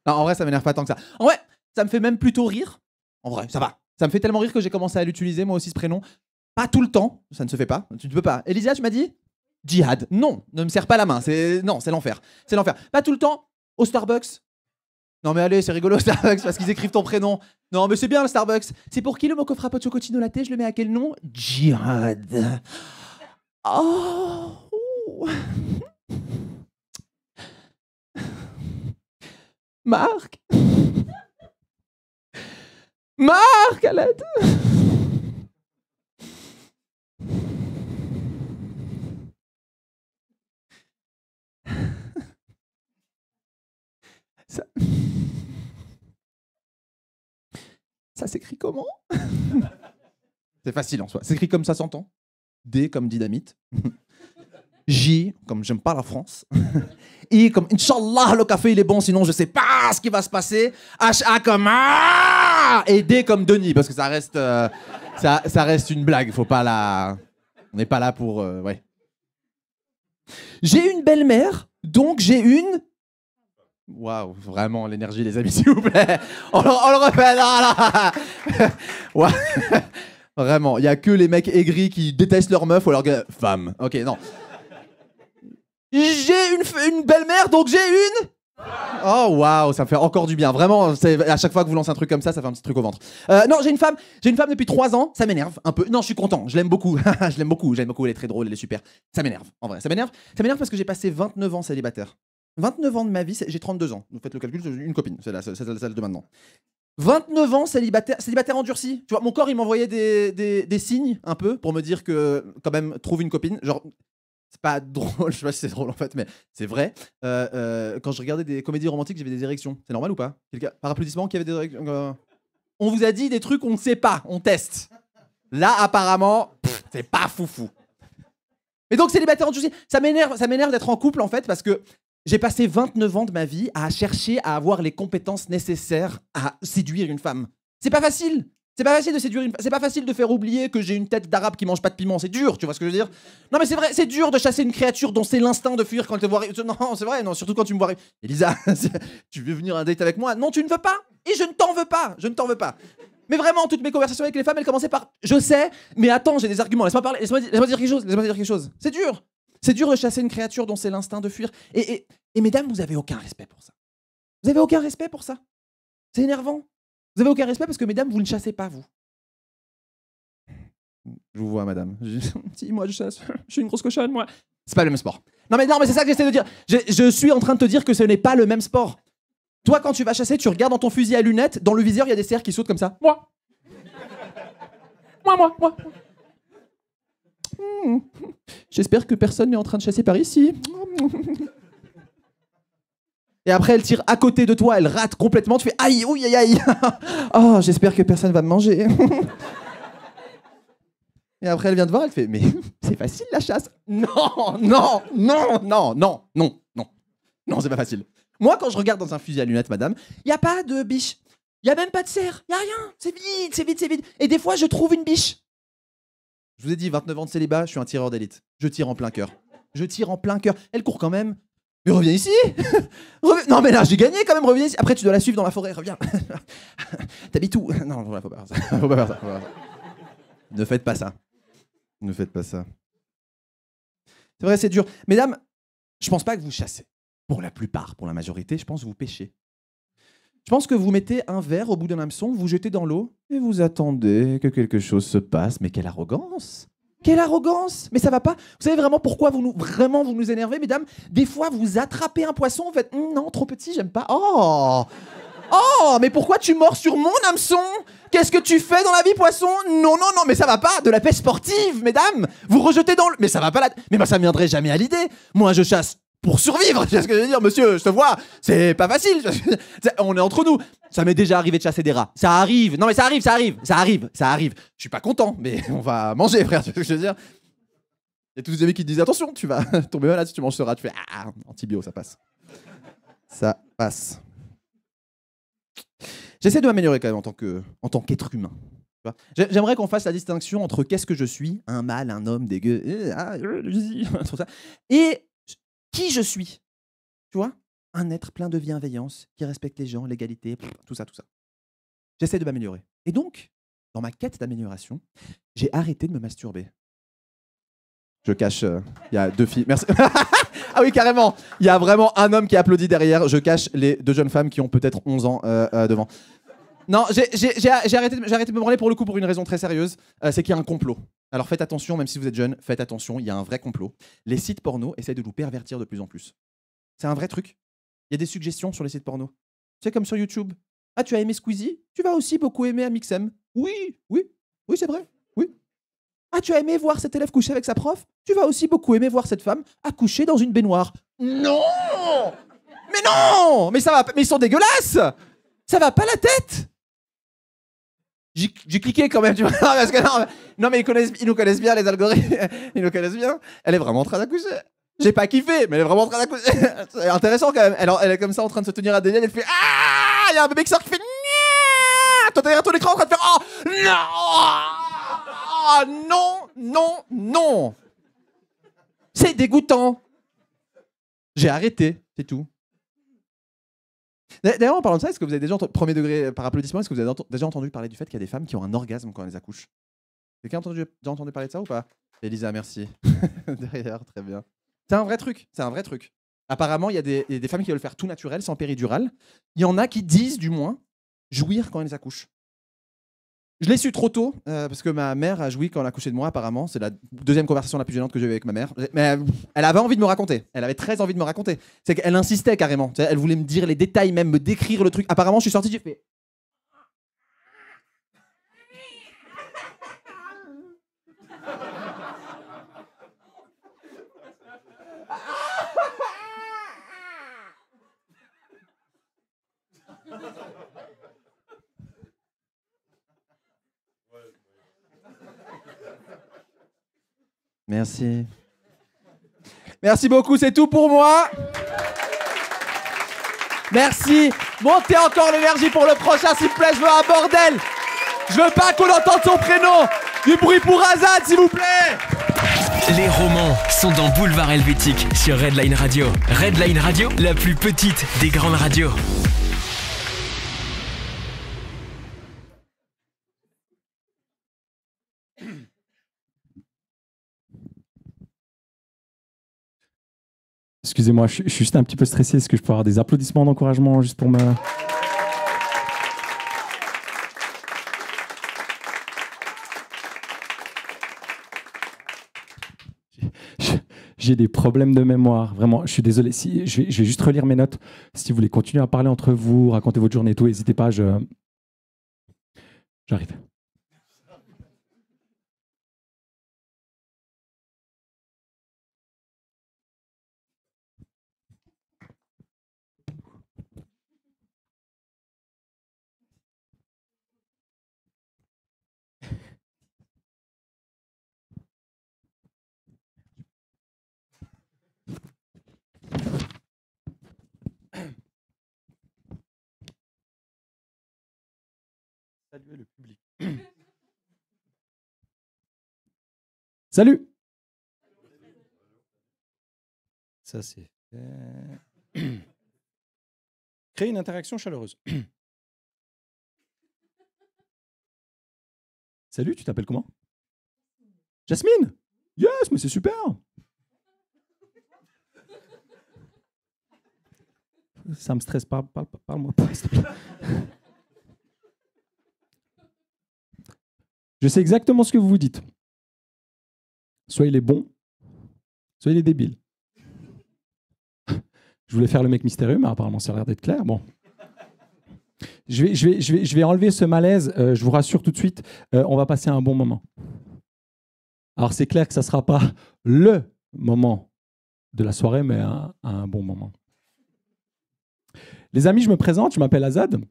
Speaker 9: Non, en vrai, ça m'énerve pas tant que ça. En vrai, ça me fait même plutôt rire. En vrai, ça va. Ça me fait tellement rire que j'ai commencé à l'utiliser, moi aussi, ce prénom. Pas tout le temps, ça ne se fait pas. Tu ne peux pas. Elisa, tu m'as dit? Jihad. Non, ne me serre pas la main. Non, c'est l'enfer. C'est l'enfer. Pas tout le temps. Au Starbucks. Non mais allez, c'est rigolo Starbucks parce qu'ils écrivent ton prénom. Non mais c'est bien le Starbucks. C'est pour qui le mocha frappuccino chocolatino latte? Je le mets à quel nom? Jihad. Oh. Marc. Marc, à l'aide. Ça s'écrit comment? C'est facile en soi. C'est écrit comme ça s'entend. D comme dynamite. J comme j'aime pas la France. I comme Inch'Allah le café il est bon sinon je sais pas ce qui va se passer. H-A comme ah! Et D comme Denis parce que ça reste ça reste une blague. Faut pas la... On n'est pas là pour... ouais. J'ai une belle-mère donc j'ai une... Waouh, vraiment l'énergie, les amis, s'il vous plaît. On le refait là. Ouais. Vraiment, il y a que les mecs aigris qui détestent leur meuf ou leur femme. Ok, non. J'ai une belle-mère, donc j'ai une. Oh waouh, ça me fait encore du bien. Vraiment, à chaque fois que vous lancez un truc comme ça fait un petit truc au ventre. Non, j'ai une femme depuis 3 ans, ça m'énerve un peu. Non, je suis content, je l'aime beaucoup. J'aime beaucoup, elle est très drôle, elle est super. Ça m'énerve, en vrai. Ça m'énerve parce que j'ai passé 29 ans célibataire. 29 ans de ma vie, j'ai 32 ans. Vous faites le calcul, j'ai une copine, c'est celle de maintenant. 29 ans célibataire endurci. Tu vois, mon corps, il m'envoyait des signes un peu pour me dire que, quand même, trouve une copine. Genre, c'est pas drôle, je sais pas si c'est drôle en fait, mais c'est vrai. Quand je regardais des comédies romantiques, j'avais des érections. C'est normal ou pas? Par applaudissement, qui avait des érections? On vous a dit des trucs qu'on ne sait pas, on teste. Là, apparemment, c'est pas foufou. Mais donc, célibataire endurci, ça m'énerve d'être en couple en fait, parce que j'ai passé 29 ans de ma vie à chercher à avoir les compétences nécessaires à séduire une femme. C'est pas facile. C'est pas facile de séduire une femme. C'est pas facile de faire oublier que j'ai une tête d'arabe qui mange pas de piment. C'est dur, tu vois ce que je veux dire? Non mais c'est vrai, c'est dur de chasser une créature dont c'est l'instinct de fuir quand elle te voit. Non, c'est vrai, non, surtout quand tu me vois. Elisa, tu veux venir à un date avec moi? Non, tu ne veux pas. Et je ne t'en veux pas. Je ne t'en veux pas. Mais vraiment, toutes mes conversations avec les femmes, elles commençaient par je sais, mais attends, j'ai des arguments. Laisse-moi parler. Laisse-moi dire quelque chose. C'est dur. C'est dur de chasser une créature dont c'est l'instinct de fuir. Et mesdames, vous avez aucun respect pour ça. Vous avez aucun respect pour ça. C'est énervant. Vous avez aucun respect parce que mesdames, vous ne chassez pas, vous. Je vous vois, madame. Si, moi, je chasse. Je suis une grosse cochonne, moi. C'est pas le même sport. Non, mais c'est ça que j'essaie de dire. Je suis en train de te dire que ce n'est pas le même sport. Toi, quand tu vas chasser, tu regardes dans ton fusil à lunettes. Dans le viseur, il y a des cerfs qui sautent comme ça. Moi. J'espère que personne n'est en train de chasser par ici. Et après, elle tire à côté de toi, elle rate complètement. Tu fais aïe, ouïe, aïe, aïe. Oh, j'espère que personne va me manger. Et après, elle vient te voir, elle fait mais c'est facile la chasse. Non, c'est pas facile. Moi, quand je regarde dans un fusil à lunettes, madame, il y a pas de biche. Il y a même pas de cerf. Il y a rien. C'est vide. Et des fois, je trouve une biche. Je vous ai dit, 29 ans de célibat, je suis un tireur d'élite. Je tire en plein cœur. Elle court quand même. Mais reviens ici. Non mais là, j'ai gagné quand même, reviens ici. Après, tu dois la suivre dans la forêt, reviens. T'habites où? Non, faut pas faire ça. Ne faites pas ça. C'est vrai, c'est dur. Mesdames, je pense pas que vous chassez. Pour la plupart, pour la majorité, je pense que vous pêchez. Je pense que vous mettez un verre au bout d'un hameçon, vous jetez dans l'eau et vous attendez que quelque chose se passe. Mais quelle arrogance! Mais ça va pas. Vous savez vraiment pourquoi vous nous énervez, mesdames? Des fois, vous attrapez un poisson, vous faites non, trop petit, j'aime pas. Oh, mais pourquoi tu mords sur mon hameçon? Qu'est-ce que tu fais dans la vie, poisson? Non, mais ça va pas. De la pêche sportive, mesdames. Vous rejetez dans le. Mais ça va pas là. Mais moi, ça me viendrait jamais à l'idée. Moi, je chasse pour survivre. Tu vois ce que je veux dire, monsieur? Je te vois. C'est pas facile. On est entre nous. Ça m'est déjà arrivé de chasser des rats. Ça arrive. Non, mais ça arrive. Je suis pas content, mais on va manger, frère. Tu vois ce que je veux dire? Il y a tous des amis qui te disent attention, tu vas tomber malade si tu manges ce rat. Tu fais antibio, ça passe. Ça passe. J'essaie de m'améliorer quand même en tant qu'être humain. J'aimerais qu'on fasse la distinction entre qu'est-ce que je suis, un mâle, un homme dégueu, tout ça, et qui je suis. Tu vois, un être plein de bienveillance, qui respecte les gens, l'égalité, tout ça. J'essaie de m'améliorer. Et donc, dans ma quête d'amélioration, j'ai arrêté de me masturber. Je cache, il y a 2 filles. Merci. Ah oui, carrément. Il y a vraiment un homme qui applaudit derrière. Je cache les 2 jeunes femmes qui ont peut-être 11 ans devant. Non, j'ai arrêté de me branler pour le coup pour une raison très sérieuse. C'est qu'il y a un complot. Alors faites attention, même si vous êtes jeune, faites attention, il y a un vrai complot. Les sites porno essaient de nous pervertir de plus en plus. C'est un vrai truc. Il y a des suggestions sur les sites porno. C'est comme sur YouTube. Ah, tu as aimé Squeezie? Tu vas aussi beaucoup aimer Amixem. Oui, c'est vrai. Oui. Ah, tu as aimé voir cet élève coucher avec sa prof? Tu vas aussi beaucoup aimer voir cette femme accoucher dans une baignoire. Non! Mais ça va pas, mais ils sont dégueulasses! Ça va pas la tête! J'ai cliqué quand même, tu vois, parce que non, mais ils nous connaissent bien, les algorithmes. Ils nous connaissent bien. Elle est vraiment en train d'accoucher. J'ai pas kiffé, mais elle est vraiment en train d'accoucher. C'est intéressant quand même. Elle est comme ça en train de se tenir à des liens, elle fait ah! Il y a un bébé qui sort qui fait nya! Toi derrière ton écran en train de faire non! C'est dégoûtant. J'ai arrêté, c'est tout. D'ailleurs, en parlant de ça, est-ce que vous avez déjà premier degré par applaudissement, est-ce que vous avez déjà entendu parler du fait qu'il y a des femmes qui ont un orgasme quand elles accouchent? Quelqu'un a déjà entendu parler de ça ou pas? Elisa, merci. Derrière, très bien. C'est un vrai truc. C'est un vrai truc. Apparemment, il y a des femmes qui veulent faire tout naturel, sans péridurale. Il y en a qui disent, du moins, jouir quand elles accouchent. Je l'ai su trop tôt, parce que ma mère a joui quand elle a accouché de moi, apparemment. C'est la deuxième conversation la plus gênante que j'ai eue avec ma mère. Mais elle avait envie de me raconter. Elle avait très envie de me raconter. C'est qu'elle insistait carrément. Elle voulait me dire les détails, même me décrire le truc. Apparemment, je suis sorti, j'ai fait... Merci. Merci beaucoup, c'est tout pour moi. Merci. Montez encore l'énergie pour le prochain, s'il vous plaît. Je veux un bordel. Je veux pas qu'on entende son prénom. Du bruit pour Azad, s'il vous plaît.
Speaker 2: Les romans sont dans Boulevard Helvétique sur Redline Radio. Redline Radio, la plus petite des grandes radios.
Speaker 10: Excusez-moi, je suis juste un petit peu stressé. Est-ce que je peux avoir des applaudissements d'encouragement juste pour me... J'ai des problèmes de mémoire, vraiment. Je suis désolé. Si, je vais juste relire mes notes. Si vous voulez continuer à parler entre vous, raconter votre journée et tout, n'hésitez pas. J'arrive. Saluer le public. Salut. Ça c'est fait. Créer une interaction chaleureuse. Salut, tu t'appelles comment? Jasmine. Yes, mais c'est super. Ça me stresse pas. Parle-moi pas, s'il te plaît. Je sais exactement ce que vous vous dites. Soit il est bon, soit il est débile. Je voulais faire le mec mystérieux, mais apparemment ça a l'air d'être clair. Bon. Je vais enlever ce malaise. Je vous rassure tout de suite, on va passer un bon moment. Alors c'est clair que ça ne sera pas le moment de la soirée, mais un bon moment. Les amis, je me présente, je m'appelle Azad.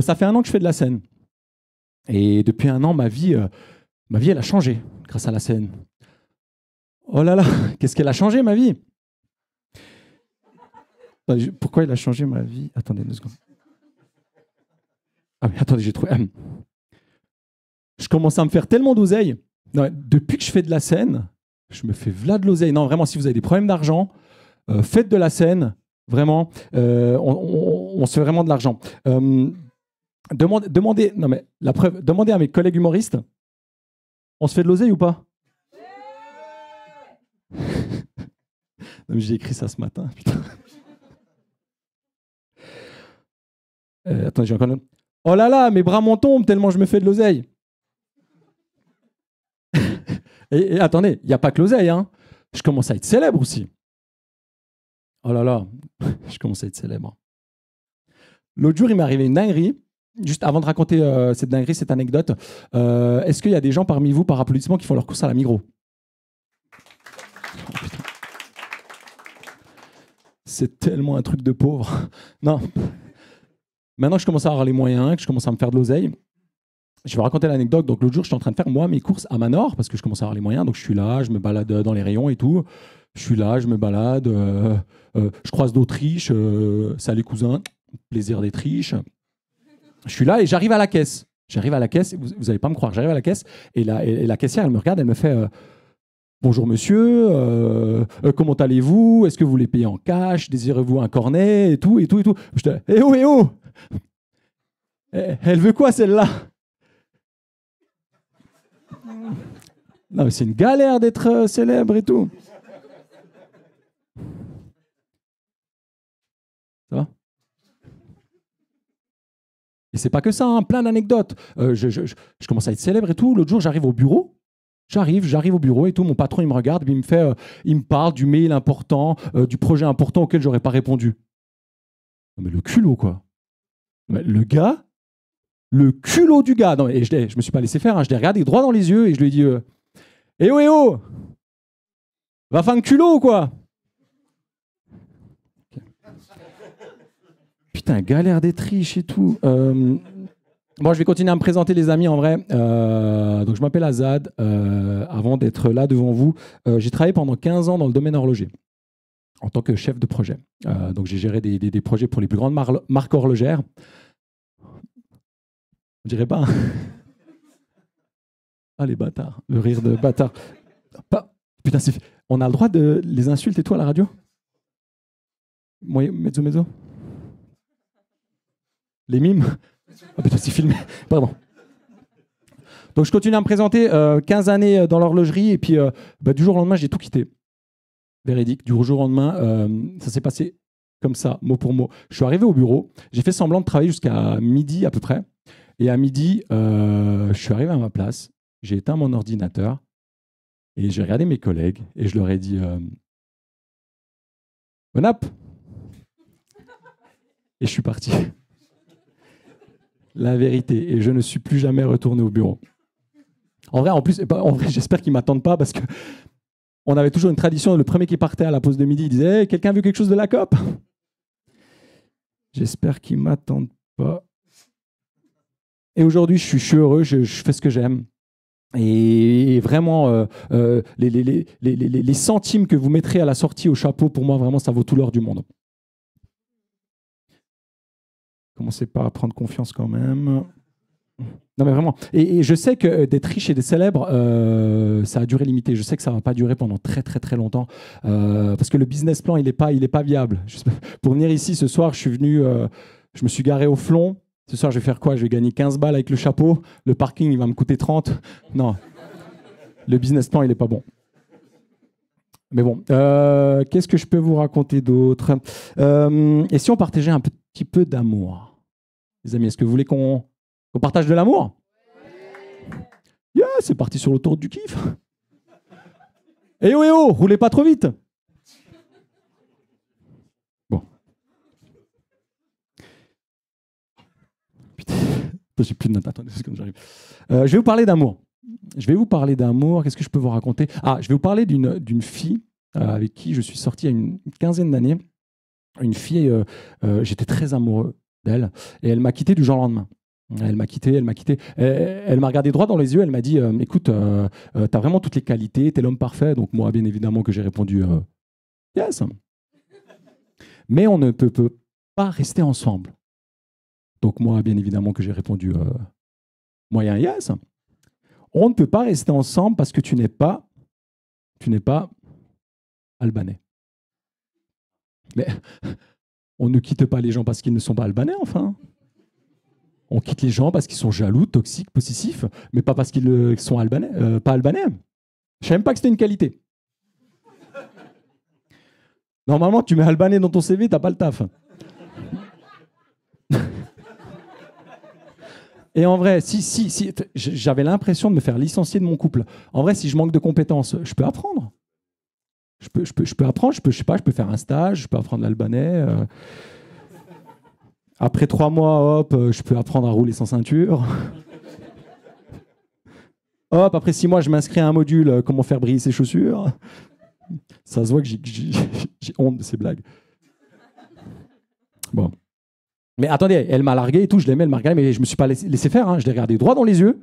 Speaker 10: Ça fait 1 an que je fais de la scène. Et depuis 1 an, ma vie, elle a changé grâce à la scène. Oh là là, qu'est-ce qu'elle a changé, ma vie? Pourquoi elle a changé ma vie? Attendez 2 secondes. Ah oui, attendez, j'ai trouvé. Je commence à me faire tellement d'oseille. Depuis que je fais de la scène, je me fais v'là de l'oseille. Non, vraiment, si vous avez des problèmes d'argent, faites de la scène. Vraiment, on se fait vraiment de l'argent. Demandez, non mais la preuve, demandez à mes collègues humoristes, on se fait de l'oseille ou pas? Non, j'ai écrit ça ce matin. Putain. Attends, j'ai encore une... Oh là là, mes bras m'en tombent tellement je me fais de l'oseille. et attendez, il n'y a pas que l'oseille, hein. Je commence à être célèbre aussi. Oh là là, je commence à être célèbre. L'autre jour, il m'est arrivé une dinguerie. Juste avant de raconter cette dinguerie, cette anecdote, est-ce qu'il y a des gens parmi vous, par applaudissement, qui font leur course à la Migros? Oh, putain. C'est tellement un truc de pauvre. Non. Maintenant que je commence à avoir les moyens, que je commence à me faire de l'oseille, je vais raconter l'anecdote. Donc l'autre jour, j'étais en train de faire moi mes courses à Manor parce que je commence à avoir les moyens. Donc je suis là, je me balade dans les rayons et tout. Je suis là, je me balade, je croise d'autres riches. Salut cousin, plaisir d'être riche. Je suis là et j'arrive à la caisse. J'arrive à la caisse, vous n'allez pas me croire, j'arrive à la caisse et la caissière, elle me regarde, elle me fait Bonjour monsieur, comment allez-vous? Est-ce que vous voulez payer en cash? Désirez-vous un cornet? Et tout, et tout, et tout. Je dis, eh oh, eh oh! Elle veut quoi celle-là? Non, mais c'est une galère d'être célèbre et tout. Ça va? Et c'est pas que ça, hein, plein d'anecdotes. Je commence à être célèbre et tout. L'autre jour, j'arrive au bureau. J'arrive au bureau et tout. Mon patron, il me regarde, puis il me parle du mail important, du projet important auquel j'aurais pas répondu. Non, mais le culot, quoi. Le gars, le culot du gars. Non, et je me suis pas laissé faire. Hein, je l'ai regardé droit dans les yeux et je lui ai dit eh oh, va faire un culot, quoi. Putain, galère d'être riche et tout. Bon, je vais continuer à me présenter, les amis, en vrai. Donc, je m'appelle Azad. Avant d'être là devant vous, j'ai travaillé pendant 15 ans dans le domaine horloger en tant que chef de projet. Donc, j'ai géré des projets pour les plus grandes marques horlogères. On dirait pas. Hein. Ah, les bâtards. Le rire de bâtard. Putain, on a le droit de les insultes et tout à la radio? Mezzo. Les mimes? Ah putain, c'est filmé. Pardon. Donc, je continue à me présenter. 15 années dans l'horlogerie. Et puis, du jour au lendemain, j'ai tout quitté. Véridique. Du jour au lendemain, ça s'est passé comme ça, mot pour mot. Je suis arrivé au bureau. J'ai fait semblant de travailler jusqu'à midi à peu près. Et à midi, je suis arrivé à ma place. J'ai éteint mon ordinateur. Et j'ai regardé mes collègues. Et je leur ai dit bon app. Et je suis parti. La vérité. Et je ne suis plus jamais retourné au bureau. En vrai, j'espère qu'ils ne m'attendent pas parce que on avait toujours une tradition. Le premier qui partait à la pause de midi, il disait hey, quelqu'un veut quelque chose de la COP? J'espère qu'ils ne m'attendent pas. Et aujourd'hui, je suis heureux, je fais ce que j'aime. Et vraiment, les centimes que vous mettrez à la sortie au chapeau, pour moi, vraiment, ça vaut tout l'or du monde. Commencez pas à prendre confiance quand même. Non, mais vraiment. Et je sais que d'être riche et d'être célèbre, ça a duré limité. Je sais que ça ne va pas durer pendant très, très, très longtemps. Parce que le business plan, il n'est pas viable. Pour venir ici, ce soir, je me suis garé au Flon. Ce soir, je vais faire quoi? Je vais gagner 15 balles avec le chapeau. Le parking, il va me coûter 30. Non. Le business plan, il n'est pas bon. Mais bon, qu'est-ce que je peux vous raconter d'autre? Et si on partageait un petit peu d'amour? Les amis, est-ce que vous voulez qu'on partage de l'amour? Yeah, c'est parti sur l'autoroute du kiff. Eh oh, roulez pas trop vite. Bon. Putain, j'ai plus de notes. Attendez, c'est comme j'arrive. Je vais vous parler d'amour. Qu'est-ce que je peux vous raconter? Je vais vous parler d'une fille avec qui je suis sorti il y a une quinzaine d'années. Une fille, j'étais très amoureux d'elle et elle m'a quitté du jour au lendemain. Elle m'a quitté. Elle m'a regardé droit dans les yeux. Elle m'a dit écoute, t'as vraiment toutes les qualités, t'es l'homme parfait. Donc moi, bien évidemment, que j'ai répondu yes. Mais on ne peut pas rester ensemble. Donc moi, bien évidemment, que j'ai répondu moyen yes. On ne peut pas rester ensemble parce que tu n'es pas albanais. Mais on ne quitte pas les gens parce qu'ils ne sont pas albanais, enfin. On quitte les gens parce qu'ils sont jaloux, toxiques, possessifs, mais pas parce qu'ils sont albanais, pas albanais. Je savais même pas que c'était une qualité. Normalement, tu mets albanais dans ton CV, t'as pas le taf. Et en vrai, si j'avais l'impression de me faire licencier de mon couple. En vrai, si je manque de compétences, je peux apprendre. Je peux apprendre, je peux faire un stage, je peux apprendre l'albanais. Après 3 mois, hop, je peux apprendre à rouler sans ceinture. Hop, après 6 mois, je m'inscris à un module comment faire briller ses chaussures. Ça se voit que j'ai honte de ces blagues. Bon. Mais attendez, elle m'a largué et tout, je l'aimais, elle m'a regardé, mais je me suis pas laissé faire. Hein. Je l'ai regardé droit dans les yeux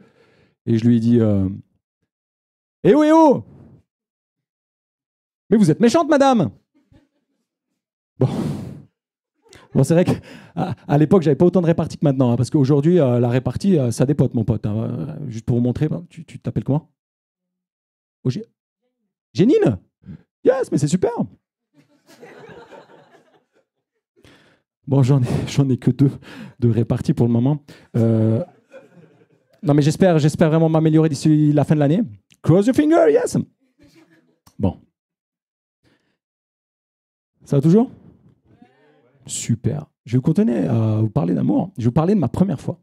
Speaker 10: et je lui ai dit eh oh! Mais vous êtes méchante, madame! Bon, c'est vrai qu'à l'époque, j'avais pas autant de répartie que maintenant, hein, parce qu'aujourd'hui, la répartie, ça dépote, mon pote. Hein. Juste pour vous montrer, tu t'appelles comment? Génine? Yes, mais c'est super. Bon, j'en ai que deux de répartis pour le moment. Non, mais j'espère vraiment m'améliorer d'ici la fin de l'année. Cross your finger, yes. Bon. Ça va toujours? Super. Je vais continuer à vous parler d'amour. Je vais vous parler de ma première fois.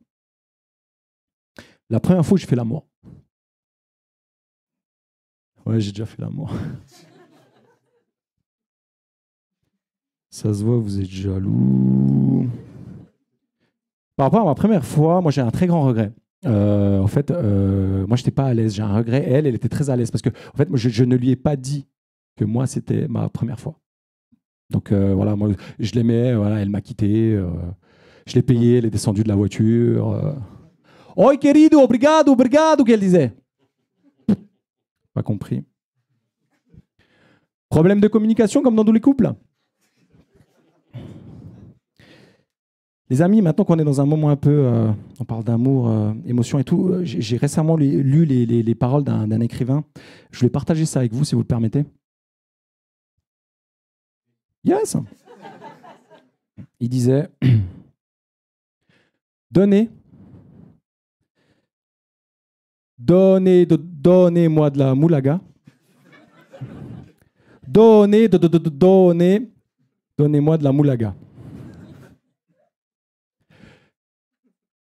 Speaker 10: La première fois que j'ai fait l'amour. Ouais, j'ai déjà fait l'amour. Ça se voit, vous êtes jaloux. Par rapport à ma première fois, moi j'ai un très grand regret. En fait, moi j'étais pas à l'aise. J'ai un regret. Elle était très à l'aise parce que, en fait, moi, je ne lui ai pas dit que moi c'était ma première fois. Donc voilà, moi je l'aimais. Voilà, elle m'a quitté. Je l'ai payé. Elle est descendue de la voiture. Oi querido, obrigado, obrigado, qu'elle disait. Pas compris. Problème de communication comme dans tous les couples. Les amis, maintenant qu'on est dans un moment un peu, on parle d'amour, émotion et tout, j'ai récemment lu les paroles d'un écrivain. Je voulais partager ça avec vous, si vous le permettez. Yes. Il disait, donnez-moi de la moulaga. Donnez-moi de la moulaga.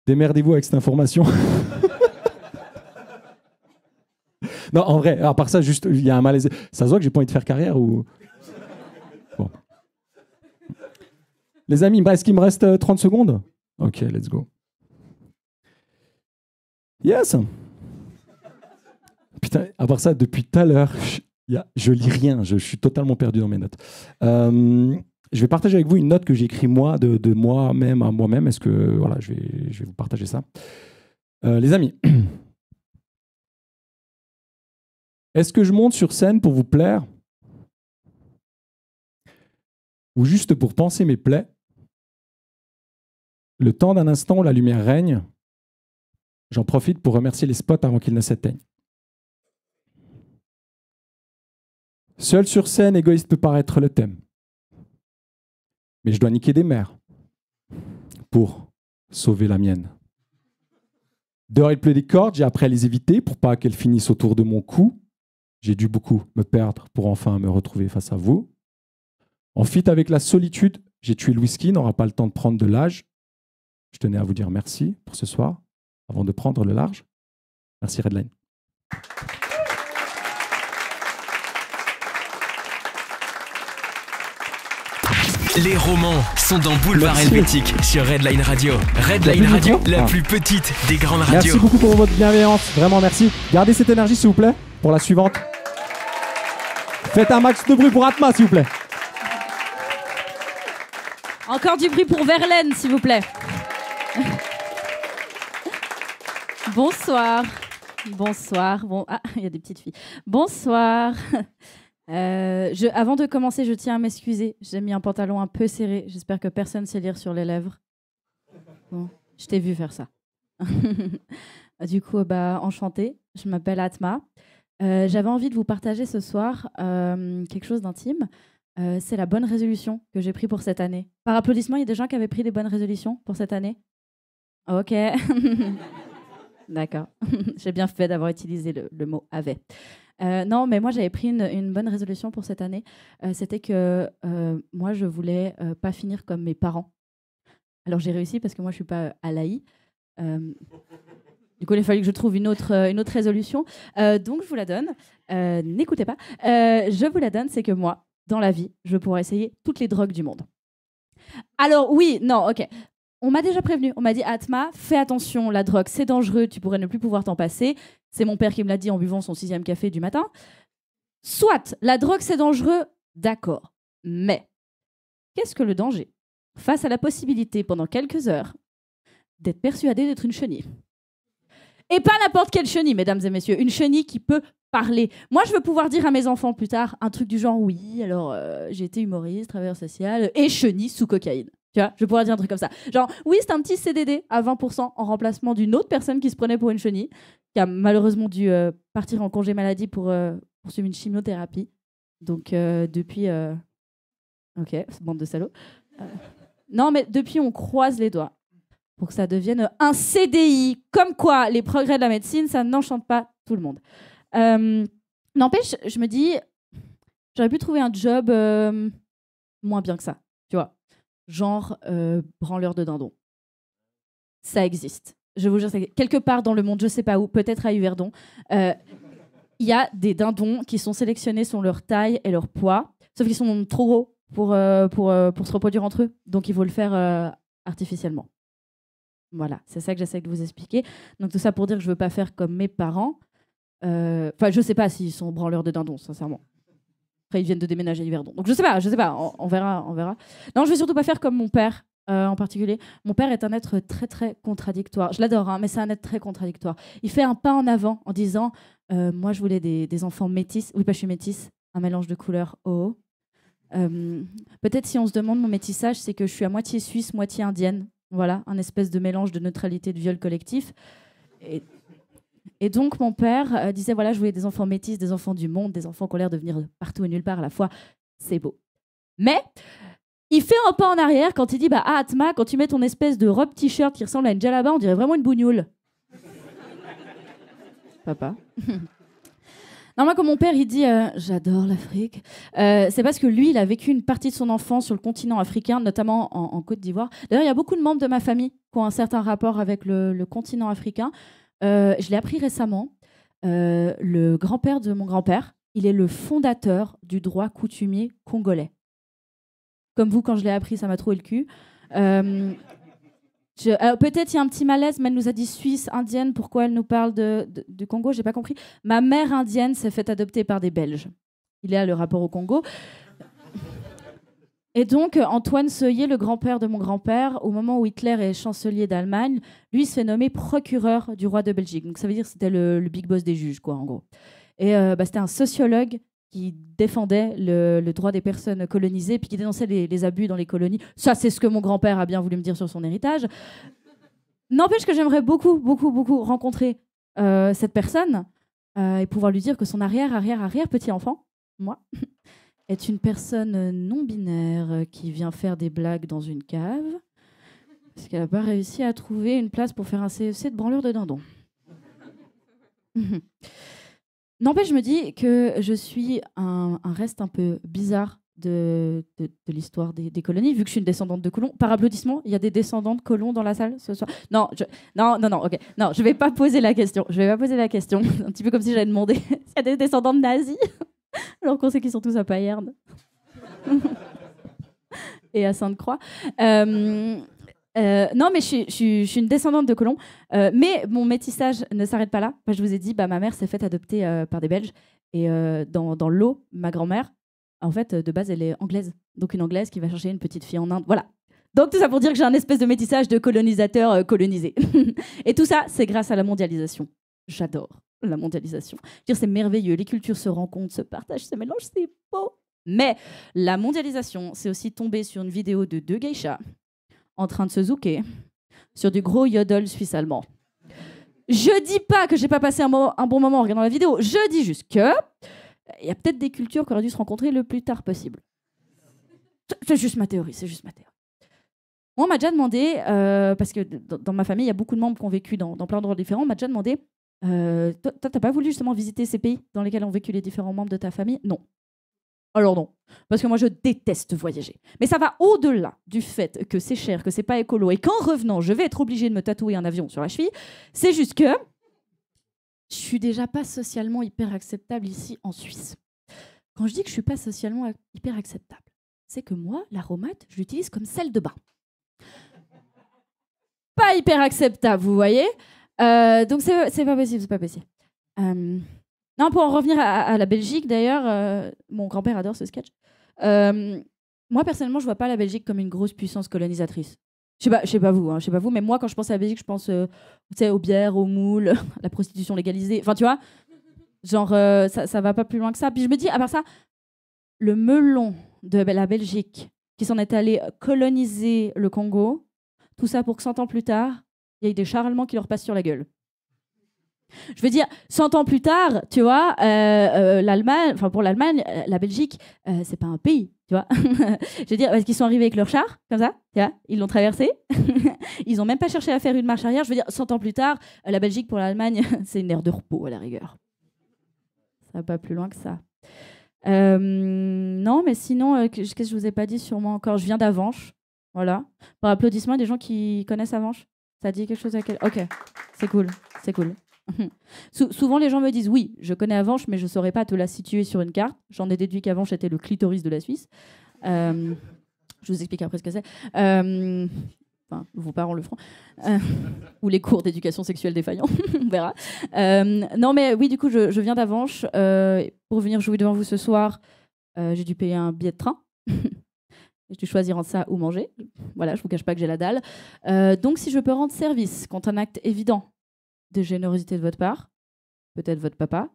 Speaker 10: Démerdez-vous avec cette information. Non, en vrai, à part ça, juste, il y a un malaise. Ça se voit que j'ai pas envie de faire carrière ou... Bon. Les amis, est-ce qu'il me reste 30 secondes? Ok, let's go. Yes. Putain, à part ça, depuis tout à l'heure, je lis rien. Je suis totalement perdu dans mes notes. Je vais partager avec vous une note que j'ai écrite moi, de moi-même à moi-même. Est-ce que voilà, je vais vous partager ça. Les amis, est-ce que je monte sur scène pour vous plaire ou juste pour panser mes plaies? Le temps d'un instant où la lumière règne, j'en profite pour remercier les spots avant qu'ils ne s'éteignent. Seul sur scène, égoïste peut paraître le thème. Mais je dois niquer des mères pour sauver la mienne. Dehors, il pleut des cordes, j'ai appris à les éviter pour pas qu'elles finissent autour de mon cou. J'ai dû beaucoup me perdre pour enfin me retrouver face à vous. En fit avec la solitude, j'ai tué le whisky, n'aura pas le temps de prendre de l'âge. Je tenais à vous dire merci pour ce soir, avant de prendre le large. Merci Redline.
Speaker 2: Les romans sont dans Boulevard Helvétique sur Redline Radio. Redline Radio, la plus petite des grandes radios.
Speaker 10: Merci beaucoup pour votre bienveillance, vraiment merci. Gardez cette énergie s'il vous plaît pour la suivante. Faites un max de bruit pour Atma s'il vous plaît.
Speaker 8: Encore du bruit pour Verlaine s'il vous plaît. Bonsoir. Bonsoir. Bon, ah, il y a des petites filles. Bonsoir. Avant de commencer, je tiens à m'excuser. J'ai mis un pantalon un peu serré. J'espère que personne sait lire sur les lèvres. Bon, je t'ai vu faire ça. Du coup, enchantée. Je m'appelle Atma. J'avais envie de vous partager ce soir quelque chose d'intime. C'est la bonne résolution que j'ai prise pour cette année. Par applaudissement, il y a des gens qui avaient pris des bonnes résolutions pour cette année? Ok. D'accord. J'ai bien fait d'avoir utilisé le mot « avait ». Non, mais moi, j'avais pris une bonne résolution pour cette année. C'était que moi, je voulais pas finir comme mes parents. Alors, j'ai réussi parce que moi, je suis pas à l'AI. Du coup, il a fallu que je trouve une autre résolution. Donc, je vous la donne. N'écoutez pas. Je vous la donne, c'est que moi, dans la vie, je pourrais essayer toutes les drogues du monde. Alors, oui, non, ok. On m'a déjà prévenu, on m'a dit Atma, fais attention, la drogue c'est dangereux, tu pourrais ne plus pouvoir t'en passer. C'est mon père qui me l'a dit en buvant son 6e café du matin. Soit, la drogue c'est dangereux, d'accord. Mais, qu'est-ce que le danger face à la possibilité pendant quelques heures d'être persuadé d'être une chenille? Et pas n'importe quelle chenille, mesdames et messieurs, une chenille qui peut parler. Moi, je veux pouvoir dire à mes enfants plus tard un truc du genre, oui, alors j'ai été humoriste, travailleur social et chenille sous cocaïne. Tu vois, je pourrais dire un truc comme ça. Genre, oui, c'est un petit CDD à 20% en remplacement d'une autre personne qui se prenait pour une chenille, qui a malheureusement dû partir en congé maladie pour pour suivre une chimiothérapie. Donc depuis... Ok, bande de salauds. Non, mais depuis, on croise les doigts pour que ça devienne un CDI. Comme quoi, les progrès de la médecine, ça n'enchante pas tout le monde. N'empêche, je me dis, j'aurais pu trouver un job moins bien que ça, tu vois. Genre branleur de dindon. Ça existe. Je vous jure, quelque part dans le monde, je sais pas où, peut-être à Yverdon, il y a des dindons qui sont sélectionnés selon leur taille et leur poids, sauf qu'ils sont trop gros pour se reproduire entre eux. Donc, il faut le faire artificiellement. Voilà, c'est ça que j'essaie de vous expliquer. Donc, tout ça pour dire que je veux pas faire comme mes parents. Enfin, je sais pas s'ils sont branleurs de dindons, sincèrement. Après, ils viennent de déménager à Yverdon. Donc, je sais pas. On verra. Non, je vais surtout pas faire comme mon père. En particulier, mon père est un être très très contradictoire. Je l'adore, hein, mais c'est un être très contradictoire. Il fait un pas en avant en disant moi je voulais des enfants métis. Oui, pas je suis métisse, un mélange de couleurs. Peut-être si on se demande mon métissage, c'est que je suis à moitié suisse, moitié indienne. Voilà, un espèce de mélange de neutralité, de viol collectif. Et donc mon père disait voilà, je voulais des enfants métis, des enfants du monde, des enfants qui ont l'air de venir de partout et nulle part à la fois. C'est beau. Mais il fait un pas en arrière quand il dit bah Atma, quand tu mets ton espèce de robe t-shirt qui ressemble à une djellaba, on dirait vraiment une bougnoule. Papa. Non, moi, comme mon père, il dit j'adore l'Afrique. C'est parce que lui, il a vécu une partie de son enfance sur le continent africain, notamment en Côte d'Ivoire. D'ailleurs, il y a beaucoup de membres de ma famille qui ont un certain rapport avec le continent africain. Je l'ai appris récemment. Le grand-père de mon grand-père, il est le fondateur du droit coutumier congolais. Comme vous, quand je l'ai appris, ça m'a troué le cul. Peut-être il y a un petit malaise, mais elle nous a dit Suisse, indienne, pourquoi elle nous parle du Congo, j'ai pas compris. Ma mère indienne s'est fait adopter par des Belges. Il est là le rapport au Congo. Et donc, Antoine Seuillet, le grand-père de mon grand-père, au moment où Hitler est chancelier d'Allemagne, lui se fait nommer procureur du roi de Belgique. Donc ça veut dire que c'était le big boss des juges, quoi, en gros. Et c'était un sociologue qui défendait le droit des personnes colonisées, puis qui dénonçait les abus dans les colonies. Ça, c'est ce que mon grand-père a bien voulu me dire sur son héritage. N'empêche que j'aimerais beaucoup, beaucoup, beaucoup rencontrer cette personne et pouvoir lui dire que son arrière petit-enfant, moi, est une personne non-binaire qui vient faire des blagues dans une cave parce qu'elle n'a pas réussi à trouver une place pour faire un CEC de branleur de dindon. N'empêche, je me dis que je suis un reste un peu bizarre de l'histoire des colonies, vu que je suis une descendante de colons. Par applaudissement, il y a des descendants de colons dans la salle ce soir. Non, ok. Non, je vais pas poser la question. Un petit peu comme si j'avais demandé s'il y a des descendants de nazis, alors qu'on sait qu'ils sont tous à Payerne et à Sainte-Croix. Non, mais je suis une descendante de colons. Mais mon métissage ne s'arrête pas là. Je vous ai dit, ma mère s'est faite adopter par des Belges. Et dans l'eau, ma grand-mère, en fait, de base, elle est anglaise. Donc une anglaise qui va chercher une petite fille en Inde. Voilà. Donc tout ça pour dire que j'ai un espèce de métissage de colonisateur colonisé. Et tout ça, c'est grâce à la mondialisation. J'adore la mondialisation. Je veux dire, c'est merveilleux. Les cultures se rencontrent, se partagent, se mélangent. C'est beau. Mais la mondialisation, c'est aussi tomber sur une vidéo de 2 geishas en train de se zouker sur du gros yodel suisse-allemand. Je dis pas que j'ai pas passé un bon moment en regardant la vidéo, je dis juste que il y a peut-être des cultures qui auraient dû se rencontrer le plus tard possible. C'est juste ma théorie. Moi, on m'a déjà demandé, parce que dans ma famille, il y a beaucoup de membres qui ont vécu dans plein d'endroits différents, on m'a déjà demandé, toi, t'as pas voulu justement visiter ces pays dans lesquels ont vécu les différents membres de ta famille? Non. Alors non, parce que moi je déteste voyager. Mais ça va au-delà du fait que c'est cher, que c'est pas écolo et qu'en revenant, je vais être obligée de me tatouer un avion sur la cheville. C'est juste que je suis déjà pas socialement hyper acceptable ici en Suisse. Quand je dis que je suis pas socialement hyper acceptable, c'est que moi, l'aromate, je l'utilise comme sel de bain. Pas hyper acceptable, vous voyez. Donc c'est pas possible. Non, pour en revenir à la Belgique, d'ailleurs, mon grand-père adore ce sketch. Moi, personnellement, je vois pas la Belgique comme une grosse puissance colonisatrice. Je sais pas vous, mais moi, quand je pense à la Belgique, je pense aux bières, aux moules, à la prostitution légalisée. Enfin, tu vois, genre, ça va pas plus loin que ça. Puis je me dis, à part ça, le melon de la Belgique qui s'en est allé coloniser le Congo, tout ça pour que 100 ans plus tard, il y ait des chars allemands qui leur passent sur la gueule. Je veux dire, 100 ans plus tard, tu vois, l'Allemagne, enfin pour l'Allemagne, la Belgique, c'est pas un pays, tu vois. Je veux dire, parce qu'ils sont arrivés avec leur char, comme ça, tu vois, ils l'ont traversé. Ils ont même pas cherché à faire une marche arrière. Je veux dire, 100 ans plus tard, la Belgique pour l'Allemagne, c'est une aire de repos à la rigueur. Ça va pas plus loin que ça. Non, mais sinon, qu'est-ce que je vous ai pas dit sur moi encore? Je viens d'Avanches, voilà. Par applaudissement, il y a des gens qui connaissent Avanches. Ça dit quelque chose à quel... Ok, c'est cool, c'est cool. Souvent, les gens me disent oui, je connais Avanches, mais je ne saurais pas te la situer sur une carte. J'en ai déduit qu'Avanches était le clitoris de la Suisse. Je vous explique après ce que c'est. Enfin, vos parents le feront. Ou les cours d'éducation sexuelle défaillants, on verra. Non, mais oui, du coup, je viens d'Avanches. Pour venir jouer devant vous ce soir, j'ai dû payer un billet de train. J'ai dû choisir entre ça ou manger. Voilà, je ne vous cache pas que j'ai la dalle. Donc, si je peux rendre service contre un acte évident de générosité de votre part, peut-être votre papa,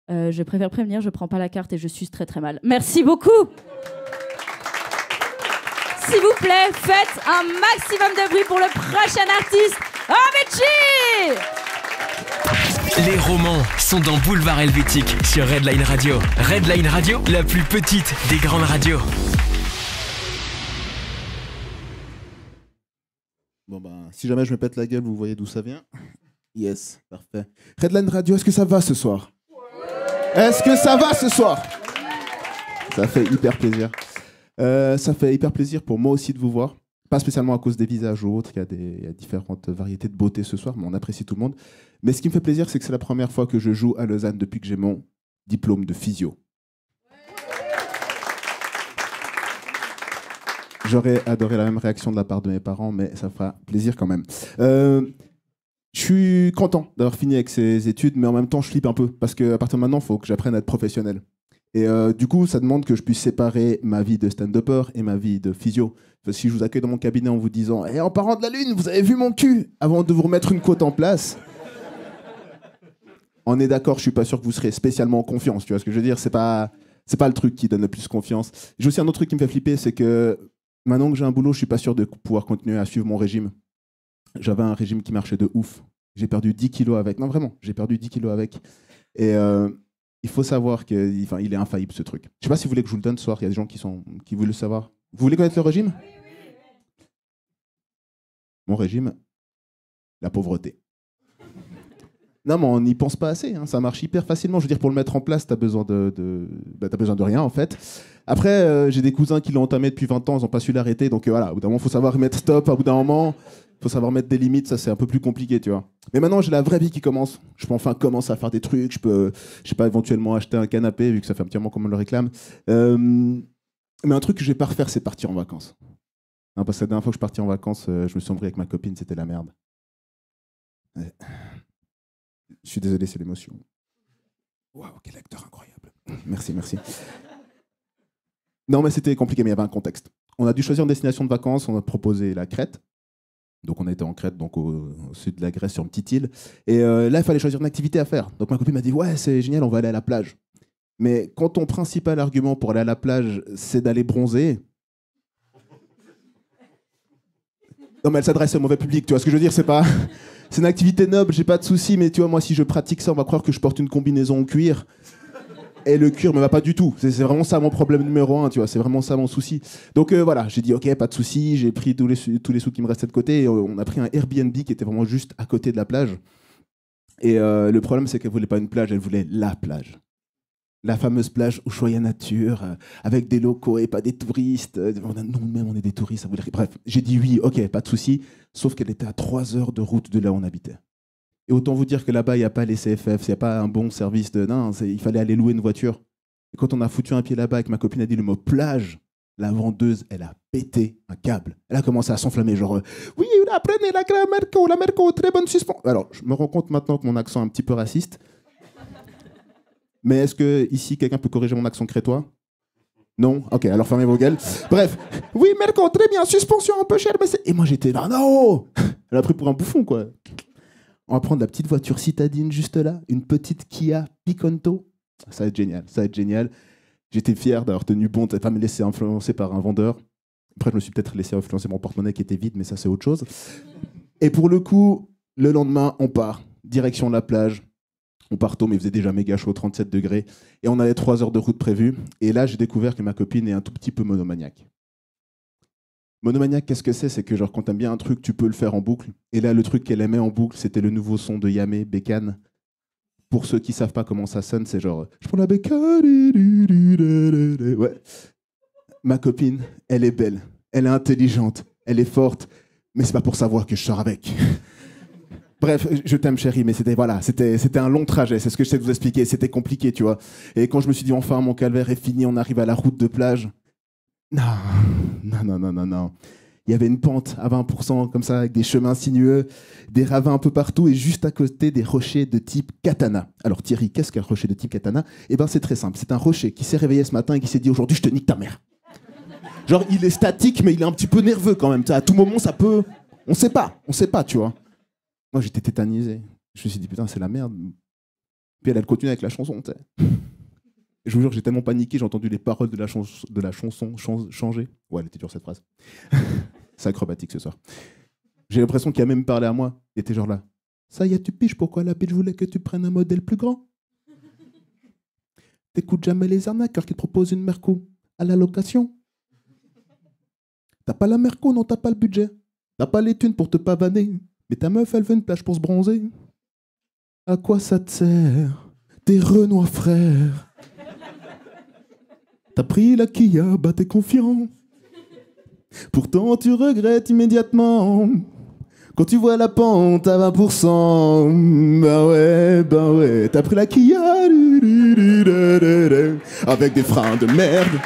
Speaker 8: je préfère prévenir, je ne prends pas la carte et je suce très très mal. Merci beaucoup. S'il vous plaît, faites un maximum de bruit pour le prochain artiste, Avicii.
Speaker 2: Les romans sont dans Boulevard Helvétique sur Redline Radio. Redline Radio, la plus petite des grandes radios.
Speaker 11: Bon ben, si jamais je me pète la gueule, vous voyez d'où ça vient. Yes, parfait. Redline Radio, est-ce que ça va ce soir? Est-ce que ça va ce soir? Ça fait hyper plaisir. Ça fait hyper plaisir pour moi aussi de vous voir. Pas spécialement à cause des visages ou autres, il y a différentes variétés de beauté ce soir, mais on apprécie tout le monde. Mais ce qui me fait plaisir, c'est que c'est la première fois que je joue à Lausanne depuis que j'ai mon diplôme de physio. J'aurais adoré la même réaction de la part de mes parents, mais ça fera plaisir quand même. Je suis content d'avoir fini avec ces études, mais en même temps, je flippe un peu, parce qu'à partir de maintenant, il faut que j'apprenne à être professionnel. Et du coup, ça demande que je puisse séparer ma vie de stand-upper et ma vie de physio. Parce que si je vous accueille dans mon cabinet en vous disant « en parlant de la lune, vous avez vu mon cul ?» avant de vous remettre une côte en place, on est d'accord, je suis pas sûr que vous serez spécialement en confiance. Tu vois ce que je veux dire? C'est pas le truc qui donne le plus confiance. J'ai aussi un autre truc qui me fait flipper, c'est que maintenant que j'ai un boulot, je suis pas sûr de pouvoir continuer à suivre mon régime. J'avais un régime qui marchait de ouf. J'ai perdu 10 kilos avec. Non, vraiment, j'ai perdu 10 kilos avec. Et il faut savoir qu'il est infaillible, ce truc. Je sais pas si vous voulez que je vous le donne ce soir. Il y a des gens qui veulent le savoir. Vous voulez connaître le régime? Mon régime, la pauvreté. Non, mais on n'y pense pas assez. Hein. Ça marche hyper facilement. Je veux dire, pour le mettre en place, t'as besoin t'as besoin de rien, en fait. Après, j'ai des cousins qui l'ont entamé depuis 20 ans. Ils n'ont pas su l'arrêter. Donc voilà, au bout d'un moment, il faut savoir mettre stop. Au bout d'un moment, il faut savoir mettre des limites. Ça, c'est un peu plus compliqué, tu vois. Mais maintenant, j'ai la vraie vie qui commence. Je peux enfin commencer à faire des trucs. Je peux, je sais pas, éventuellement acheter un canapé, vu que ça fait un petit moment qu'on me le réclame. Mais un truc que je vais pas refaire, c'est partir en vacances. Non, parce que la dernière fois que je suis parti en vacances, je me suis embrouillé avec ma copine. C'était la merde. Ouais. Je suis désolé, c'est l'émotion. Waouh, quel acteur incroyable. Merci, merci. Non, mais c'était compliqué, mais il y avait un contexte. On a dû choisir une destination de vacances, on a proposé la Crète. Donc on était en Crète, donc au sud de la Grèce, sur une petite île. Et là, il fallait choisir une activité à faire. Donc ma copine m'a dit, ouais, c'est génial, on va aller à la plage. Mais quand ton principal argument pour aller à la plage, c'est d'aller bronzer... Non, mais elle s'adresse au mauvais public, tu vois ce que je veux dire, c'est pas... C'est une activité noble, j'ai pas de souci, mais tu vois, moi, si je pratique ça, on va croire que je porte une combinaison en cuir. Et le cuir me va pas du tout. C'est vraiment ça mon problème numéro 1, tu vois. C'est vraiment ça mon souci. Donc voilà, j'ai dit ok, pas de souci. J'ai pris tous les sous qui me restaient de côté. Et on a pris un Airbnb qui était vraiment juste à côté de la plage. Et le problème, c'est qu'elle voulait pas une plage, elle voulait la plage. La fameuse plage où choyait nature, avec des locaux et pas des touristes. Nous-mêmes, on est des touristes. Ça voulait... Bref, j'ai dit oui, ok, pas de souci. Sauf qu'elle était à 3 heures de route de là où on habitait. Et autant vous dire que là-bas, il n'y a pas les CFF, il n'y a pas un bon service de... Non, il fallait aller louer une voiture. Et quand on a foutu un pied là-bas et que ma copine a dit le mot plage, la vendeuse, elle a pété un câble. Elle a commencé à s'enflammer, genre oui, apprenez la grammaire, la merco, très bonne suspension. Alors, je me rends compte maintenant que mon accent est un petit peu raciste. Mais est-ce que ici, quelqu'un peut corriger mon accent crétois? Non? Ok, alors fermez vos gueules. Bref. Oui, merco, très bien, suspension un peu chère, mais c'est... Et moi, j'étais là, non! Elle a pris pour un bouffon, quoi. On va prendre la petite voiture citadine juste là, une petite Kia Picanto. Ça va être génial, ça va être génial. J'étais fier d'avoir tenu bon, de ne pas me laisser influencer par un vendeur. Après, je me suis peut-être laissé influencer mon porte-monnaie qui était vide, mais ça, c'est autre chose. Et pour le coup, le lendemain, on part. direction la plage. On part tôt, mais il faisait déjà méga chaud, 37 degrés. Et on avait 3 heures de route prévues. Et là, j'ai découvert que ma copine est un tout petit peu monomaniaque. Monomaniaque, qu'est-ce que c'est? C'est que genre, quand t'aimes bien un truc, tu peux le faire en boucle. Et là, le truc qu'elle aimait en boucle, c'était le nouveau son de Yamé, Bécane. Pour ceux qui savent pas comment ça sonne, c'est genre... Je prends la bécane... Ouais. Ma copine, elle est belle. Elle est intelligente. Elle est forte. Mais c'est pas pour savoir que je sors avec. Bref, je t'aime chérie, mais c'était un long trajet, c'est ce que je sais de vous expliquer, c'était compliqué, tu vois. Et quand je me suis dit enfin mon calvaire est fini, on arrive à la route de plage. Non. Il y avait une pente à 20% comme ça, avec des chemins sinueux, des ravins un peu partout et juste à côté des rochers de type katana. Alors Thierry, qu'est-ce qu'un rocher de type katana? Eh ben c'est très simple, c'est un rocher qui s'est réveillé ce matin et qui s'est dit aujourd'hui je te nique ta mère. Genre il est statique mais il est un petit peu nerveux quand même, à tout moment ça peut... On sait pas, tu vois. Moi, j'étais tétanisé. Je me suis dit, putain, c'est la merde. Puis elle continue avec la chanson, tu sais. Je vous jure, j'ai tellement paniqué, j'ai entendu les paroles de la chanson changer. Ouais, elle était dure, cette phrase. C'est acrobatique, ce soir. J'ai l'impression qu'il a même parlé à moi. Il était genre là. Ça y est, tu piges pourquoi la bitch voulait que tu prennes un modèle plus grand? T'écoutes jamais les arnaqueurs qui te proposent une Merco à la location? T'as pas la Merco, non, t'as pas le budget. T'as pas les thunes pour te pavaner. Mais ta meuf, elle veut une plage pour se bronzer. À quoi ça te sert? T'es Renoir frère. T'as pris la Kia, bah t'es confiant. Pourtant tu regrettes immédiatement. Quand tu vois la pente à 20%. Bah ouais, t'as pris la Kia. Avec des freins de merde.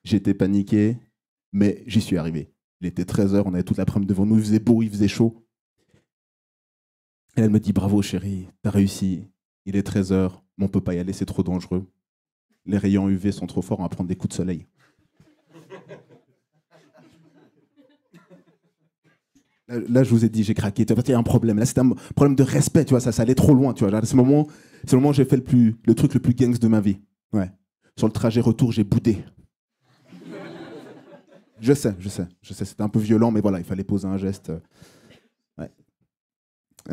Speaker 11: J'étais paniqué, mais j'y suis arrivé. Il était 13h, on avait toute l'après-midi devant nous, il faisait beau, il faisait chaud. Et elle me dit, bravo chérie, t'as réussi. Il est 13h, mais on peut pas y aller, c'est trop dangereux. Les rayons UV sont trop forts, on va prendre des coups de soleil. Là, je vous ai dit, j'ai craqué. Il y a un problème. Là, c'était un problème de respect, tu vois, ça allait trop loin, tu vois. C'est le moment où j'ai fait le truc le plus gangs de ma vie. Ouais. Sur le trajet retour, j'ai boudé. Je sais, c'était un peu violent, mais voilà, il fallait poser un geste. Ouais.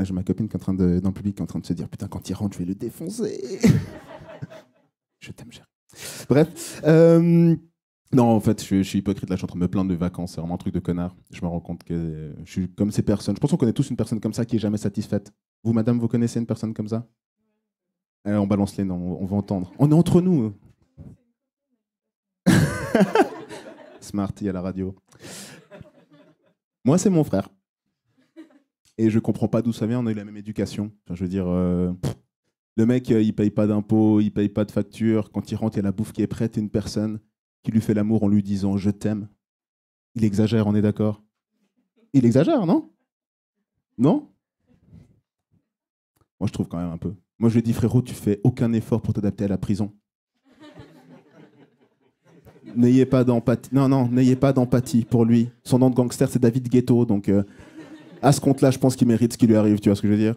Speaker 11: J'ai ma copine qui est dans le public qui est en train de se dire putain, quand il rentre, je vais le défoncer. Je t'aime, chérie. Bref. Non, en fait, je suis hypocrite, là, je suis en train de me plaindre de vacances, c'est vraiment un truc de connard. Je me rends compte que je suis comme ces personnes. Je pense qu'on connaît tous une personne comme ça qui est jamais satisfaite. Vous, madame, vous connaissez une personne comme ça? On balance les noms, on va entendre. On est entre nous. Smart, il y a la radio. Moi, c'est mon frère. Et je comprends pas d'où ça vient, on a eu la même éducation. Enfin, je veux dire, le mec, il paye pas d'impôts, il paye pas de factures. Quand il rentre, il y a la bouffe qui est prête et une personne qui lui fait l'amour en lui disant « je t'aime ». Il exagère, on est d'accord? Il exagère, non? Non? Moi, je trouve quand même un peu. Moi, je lui dis « frérot, tu fais aucun effort pour t'adapter à la prison ». N'ayez pas d'empathie. Non, n'ayez pas d'empathie pour lui. Son nom de gangster, c'est David Guetto. Donc, à ce compte-là, je pense qu'il mérite ce qui lui arrive. Tu vois ce que je veux dire?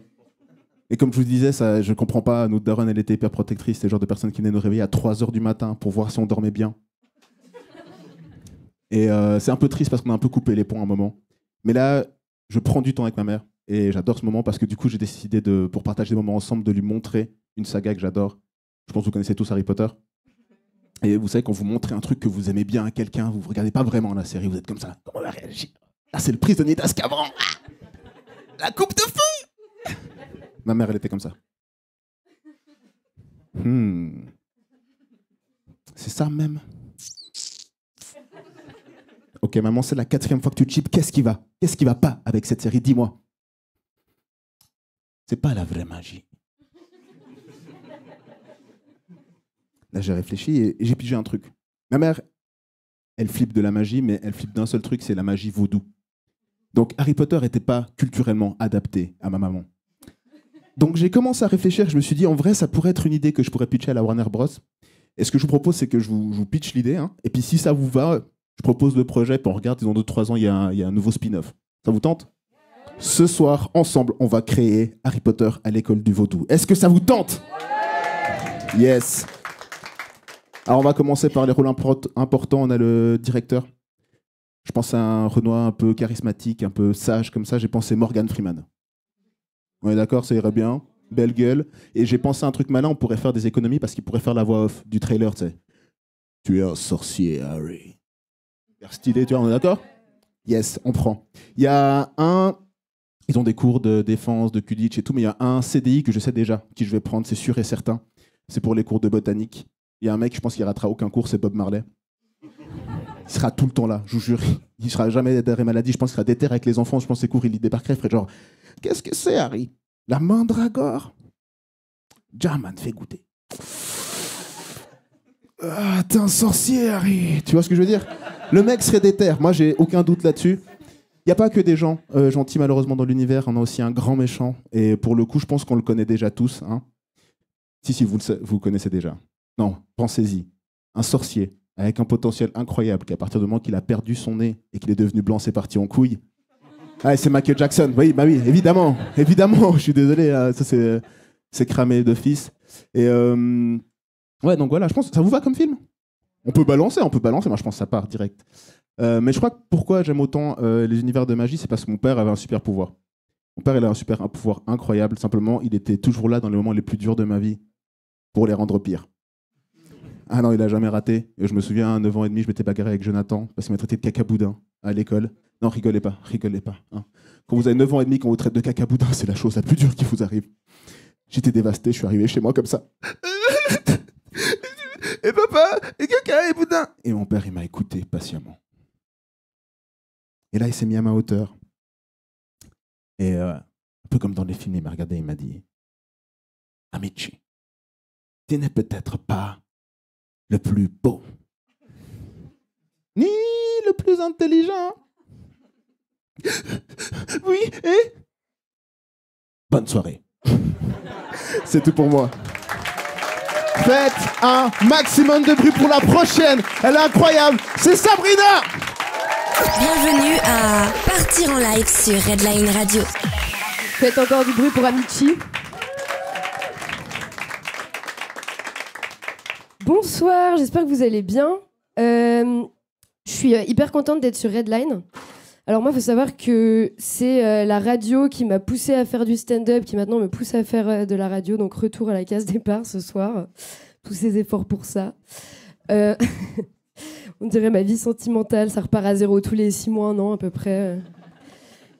Speaker 11: Et comme je vous disais, ça, je comprends pas. Notre daronne, elle était hyper protectrice. C'est le genre de personne qui venait nous réveiller à 3h du matin pour voir si on dormait bien. Et c'est un peu triste parce qu'on a un peu coupé les ponts à un moment. Mais là, je prends du temps avec ma mère. Et j'adore ce moment parce que du coup, j'ai décidé, pour partager des moments ensemble, de lui montrer une saga que j'adore. Je pense que vous connaissez tous Harry Potter. Et vous savez, quand vous montrez un truc que vous aimez bien à quelqu'un, vous ne regardez pas vraiment la série, vous êtes comme ça. Comment on va réagir? Ah, c'est le prisonnier d'Azkaban. La coupe de feu. Ma mère, elle était comme ça. C'est ça même. Ok, maman, c'est la 4e fois que tu chips. Qu'est-ce qui va pas avec cette série? Dis-moi. C'est pas la vraie magie. Là, j'ai réfléchi et j'ai pigé un truc. Ma mère, elle flippe de la magie, mais elle flippe d'un seul truc, c'est la magie vaudou. Donc Harry Potter n'était pas culturellement adapté à ma maman. Donc j'ai commencé à réfléchir, je me suis dit, en vrai, ça pourrait être une idée que je pourrais pitcher à la Warner Bros. Et ce que je vous propose, c'est que je vous pitch l'idée, hein, et puis si ça vous va, je propose le projet, puis on regarde, dans 2-3 ans, il y a un nouveau spin-off. Ça vous tente? Ce soir, ensemble, on va créer Harry Potter à l'école du vaudou. Est-ce que ça vous tente? Yes. Alors on va commencer par les rôles importants. On a le directeur. Je pense à un Renoir un peu charismatique, un peu sage comme ça. J'ai pensé Morgan Freeman. On est d'accord, ça irait bien. Belle gueule. Et j'ai pensé à un truc malin, on pourrait faire des économies parce qu'il pourrait faire la voix off du trailer, tu sais. Tu es un sorcier, Harry. Super stylé, tu vois, on est d'accord? Yes, on prend. Il y a un... Ils ont des cours de défense, de Quidditch et tout, mais il y a un CDI que je sais déjà, qui je vais prendre, c'est sûr et certain. C'est pour les cours de botanique. Il y a un mec, je pense qu'il ratera aucun cours, c'est Bob Marley. Il sera tout le temps là, je vous jure. Il sera jamais d'arrêt maladie. Je pense qu'il sera déter avec les enfants. Je pense que ses cours, il lit des par cœur. Il ferait genre, qu'est-ce que c'est, Harry? La mandragore? Jarman, fais goûter. Ah, t'es un sorcier, Harry. Tu vois ce que je veux dire? Le mec serait déter. Moi, j'ai aucun doute là-dessus. Il n'y a pas que des gens gentils, malheureusement, dans l'univers. On a aussi un grand méchant. Et pour le coup, je pense qu'on le connaît déjà tous. Hein. Si, vous le connaissez déjà. Non, pensez-y. Un sorcier avec un potentiel incroyable, qu'à partir du moment qu'il a perdu son nez et qu'il est devenu blanc, c'est parti en couille. Ah, c'est Michael Jackson. Oui, bah oui, évidemment. Évidemment, je suis désolé. Ça, c'est cramé d'office. Et ouais, donc voilà, je pense ça vous va comme film? On peut balancer. Moi, je pense que ça part direct. Mais je crois que pourquoi j'aime autant les univers de magie, c'est parce que mon père avait un super pouvoir. Mon père, il a un pouvoir incroyable. Simplement, il était toujours là dans les moments les plus durs de ma vie pour les rendre pires. Ah non, il a jamais raté. Et je me souviens, à 9 ans et demi, je m'étais bagarré avec Jonathan parce qu'il m'a traité de cacaboudin à l'école. Non, rigolez pas. Hein. Quand vous avez 9 ans et demi, qu'on vous traite de cacaboudin, c'est la chose la plus dure qui vous arrive. J'étais dévasté, je suis arrivé chez moi comme ça. Et papa, et caca, et boudin. Et mon père, il m'a écouté patiemment. Et là, il s'est mis à ma hauteur. Et un peu comme dans les films, il m'a regardé, il m'a dit, Amici, tu n'es peut-être pas le plus beau, ni le plus intelligent. Oui, et bonne soirée. C'est tout pour moi. Faites un maximum de bruit pour la prochaine. Elle est incroyable. C'est Sabrina.
Speaker 4: Bienvenue à Partir en live sur Redline Radio.
Speaker 7: Faites encore du bruit pour Amici. Bonsoir, j'espère que vous allez bien. Je suis hyper contente d'être sur Redline. Alors moi, il faut savoir que c'est la radio qui m'a poussée à faire du stand-up, qui maintenant me pousse à faire de la radio. Donc retour à la case départ ce soir. Tous ces efforts pour ça. On dirait ma vie sentimentale, ça repart à zéro tous les 6 mois, 1 an à peu près.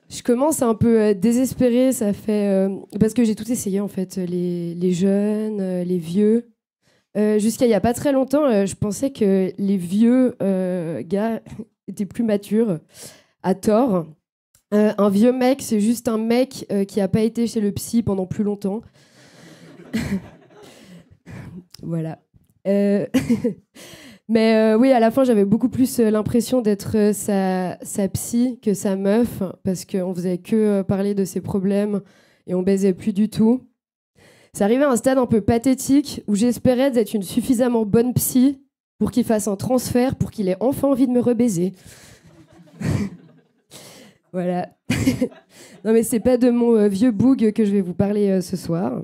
Speaker 7: Je commence un peu désespérée, ça fait... parce que j'ai tout essayé en fait, les jeunes, les vieux. Jusqu'à il n'y a pas très longtemps, je pensais que les vieux gars étaient plus matures, à tort. Un vieux mec, c'est juste un mec qui n'a pas été chez le psy pendant plus longtemps. Voilà. Mais oui, à la fin, j'avais beaucoup plus l'impression d'être sa psy que sa meuf, parce qu'on faisait que parler de ses problèmes et on baisait plus du tout. C'est arrivé à un stade un peu pathétique où j'espérais d'être une suffisamment bonne psy pour qu'il fasse un transfert, pour qu'il ait enfin envie de me rebaiser. Voilà. Non mais c'est pas de mon vieux boug que je vais vous parler ce soir.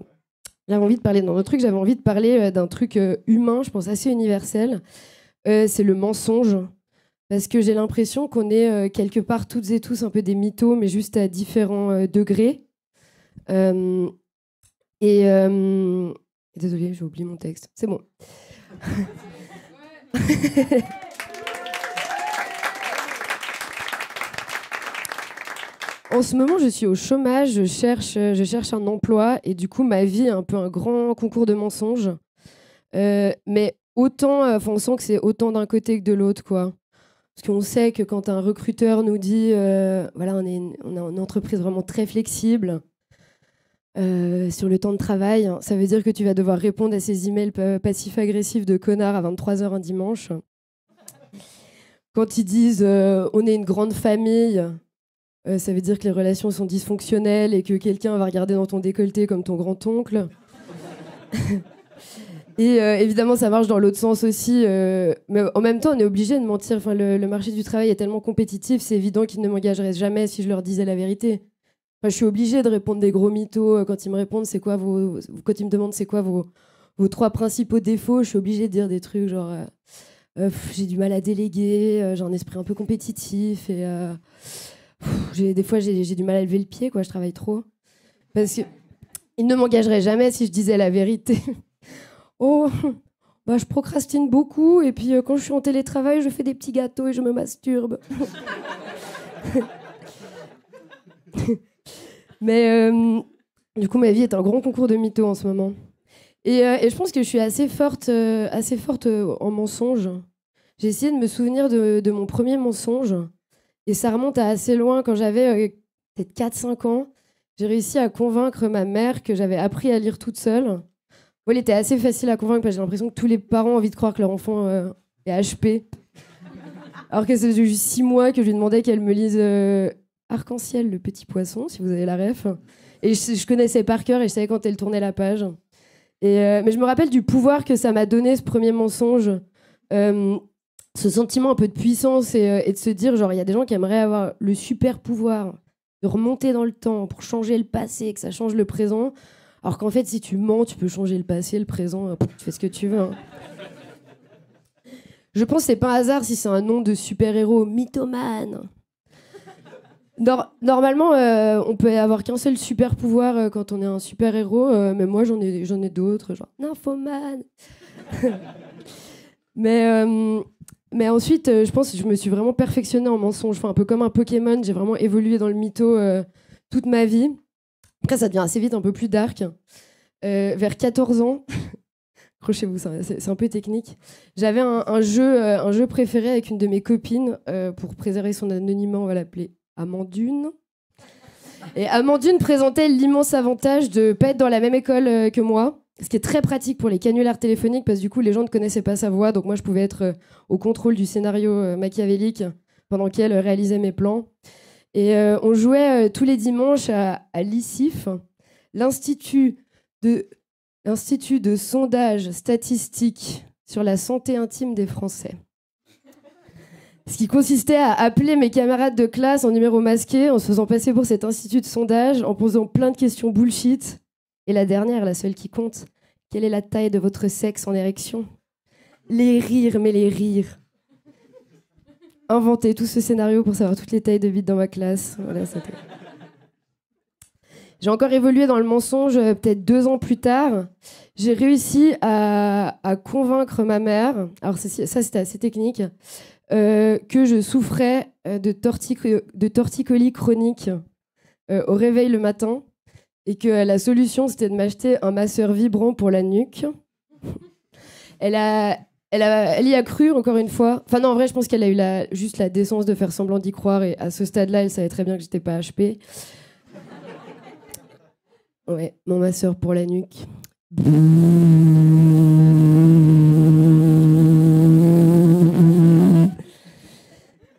Speaker 7: J'avais envie de parler d'un autre truc, j'avais envie de parler d'un truc humain, je pense assez universel. C'est le mensonge. Parce que j'ai l'impression qu'on est quelque part toutes et tous un peu des mythos, mais juste à différents degrés. Désolée, j'ai oublié mon texte. C'est bon. En ce moment, je suis au chômage, je cherche un emploi et du coup, ma vie est un peu un grand concours de mensonges. Mais autant, on sent que c'est autant d'un côté que de l'autre, quoi. Parce qu'on sait que quand un recruteur nous dit, voilà, on est une entreprise vraiment très flexible sur le temps de travail, hein, ça veut dire que tu vas devoir répondre à ces emails passifs-agressifs de connards à 23h un dimanche. Quand ils disent, on est une grande famille... ça veut dire que les relations sont dysfonctionnelles et que quelqu'un va regarder dans ton décolleté comme ton grand-oncle. Et évidemment, ça marche dans l'autre sens aussi. Mais en même temps, on est obligé de mentir. Enfin, le marché du travail est tellement compétitif, c'est évident qu'ils ne m'engageraient jamais si je leur disais la vérité. Enfin, je suis obligée de répondre des gros mythos. Quand ils me répondent, quand ils me demandent c'est quoi vos 3 principaux défauts, je suis obligée de dire des trucs genre... J'ai du mal à déléguer, j'ai un esprit un peu compétitif et des fois j'ai du mal à lever le pied, quoi, je travaille trop. Parce que il ne m'engagerait jamais si je disais la vérité. Oh, bah, je procrastine beaucoup et puis quand je suis en télétravail, je fais des petits gâteaux et je me masturbe. Mais du coup, ma vie est un grand concours de mythos en ce moment. Et je pense que je suis assez forte en mensonges. J'ai essayé de me souvenir de mon premier mensonge. Et ça remonte à assez loin. Quand j'avais peut-être 4-5 ans, j'ai réussi à convaincre ma mère que j'avais appris à lire toute seule. Bon, elle était assez facile à convaincre parce que j'ai l'impression que tous les parents ont envie de croire que leur enfant est HP. Alors que ça faisait juste 6 mois que je lui demandais qu'elle me lise Arc-en-ciel, le petit poisson, si vous avez la ref. Et je connaissais par cœur et je savais quand elle tournait la page. Mais je me rappelle du pouvoir que ça m'a donné, ce premier mensonge. Ce sentiment un peu de puissance et de se dire, genre, il y a des gens qui aimeraient avoir le super pouvoir de remonter dans le temps pour changer le passé, que ça change le présent. Alors qu'en fait, si tu mens, tu peux changer le passé, le présent, tu fais ce que tu veux. Hein. Je pense que c'est pas un hasard si c'est un nom de super-héros mythomane. Normalement, on peut avoir qu'un seul super pouvoir quand on est un super héros, mais moi j'en ai d'autres, genre nymphomane. mais ensuite, je pense que je me suis vraiment perfectionnée en mensonge, enfin, un peu comme un Pokémon, j'ai vraiment évolué dans le mytho toute ma vie. Après, ça devient assez vite un peu plus dark. Vers 14 ans, accrochez-vous, c'est un peu technique. J'avais un jeu préféré avec une de mes copines pour préserver son anonymat, on va l'appeler Amandune. Et Amandune présentait l'immense avantage de ne pas être dans la même école que moi, ce qui est très pratique pour les canulars téléphoniques parce que du coup les gens ne connaissaient pas sa voix, donc moi je pouvais être au contrôle du scénario machiavélique pendant qu'elle réalisait mes plans. Et on jouait tous les dimanches à l'ICIF, l'Institut de sondage statistique sur la santé intime des Français. Ce qui consistait à appeler mes camarades de classe en numéro masqué, en se faisant passer pour cet institut de sondage, en posant plein de questions bullshit. Et la dernière, la seule qui compte, quelle est la taille de votre sexe en érection ? Les rires, mais les rires. Inventer tout ce scénario pour savoir toutes les tailles de bite dans ma classe. Voilà, c'était... J'ai encore évolué dans le mensonge peut-être 2 ans plus tard. J'ai réussi à convaincre ma mère, alors ça c'était assez technique, que je souffrais de torticolis chronique au réveil le matin et que la solution c'était de m'acheter un masseur vibrant pour la nuque. Elle y a cru encore une fois. Enfin non, en vrai je pense qu'elle a eu juste la décence de faire semblant d'y croire et à ce stade-là elle savait très bien que j'étais pas HP. Ouais, mon masseur pour la nuque.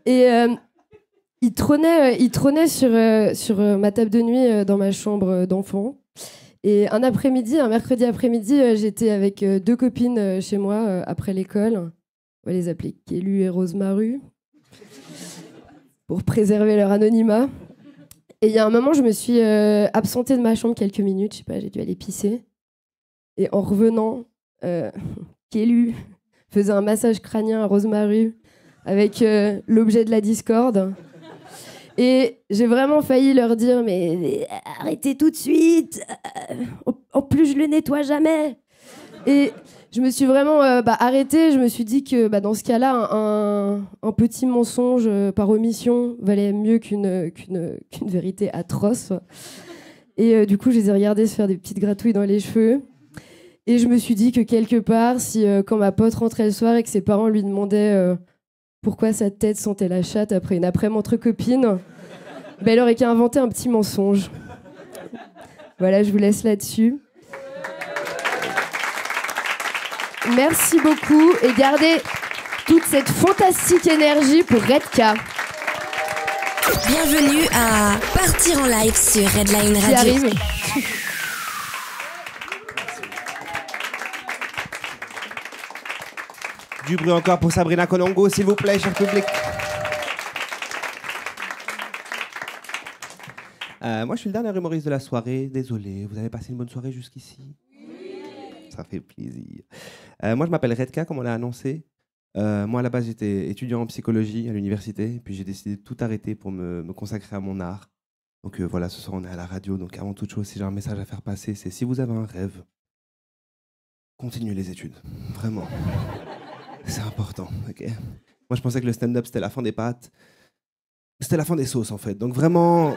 Speaker 7: Et il trônait sur ma table de nuit dans ma chambre d'enfant. Et un mercredi après-midi, j'étais avec 2 copines chez moi après l'école. On va les appeler Kélu et Rosemaru pour préserver leur anonymat. Et il y a un moment, je me suis absentée de ma chambre quelques minutes, je sais pas, j'ai dû aller pisser. Et en revenant, Kélu faisait un massage crânien à Rosemaru avec l'objet de la discorde. Et j'ai vraiment failli leur dire mais arrêtez tout de suite. En plus, je le nettoie jamais. Et je me suis vraiment arrêtée. Je me suis dit que dans ce cas-là, un petit mensonge par omission valait mieux qu'une vérité atroce. Et du coup, je les ai regardés se faire des petites gratouilles dans les cheveux. Et je me suis dit que quelque part, si quand ma pote rentrait le soir et que ses parents lui demandaient pourquoi sa tête sentait la chatte après une après-midi entre copines, elle aurait qu'à inventer un petit mensonge. Voilà, je vous laisse là-dessus. Merci beaucoup et gardez toute cette fantastique énergie pour Redka.
Speaker 4: Bienvenue à Partir en live sur Redline Radio.
Speaker 7: Qui arrive.
Speaker 12: Du bruit encore pour Sabrina Colongo, s'il vous plaît, cher public. Moi, je suis le dernier humoriste de la soirée. Désolé, vous avez passé une bonne soirée jusqu'ici ? Oui. Ça fait plaisir. Moi, je m'appelle Redka, comme on l'a annoncé. Moi, à la base, j'étais étudiant en psychologie à l'université, puis j'ai décidé de tout arrêter pour me consacrer à mon art. Donc voilà, ce soir, on est à la radio. Donc avant toute chose, si j'ai un message à faire passer, c'est si vous avez un rêve, continuez les études. Vraiment. C'est important, ok? Moi, je pensais que le stand-up, c'était la fin des pâtes. C'était la fin des sauces, en fait. Donc vraiment,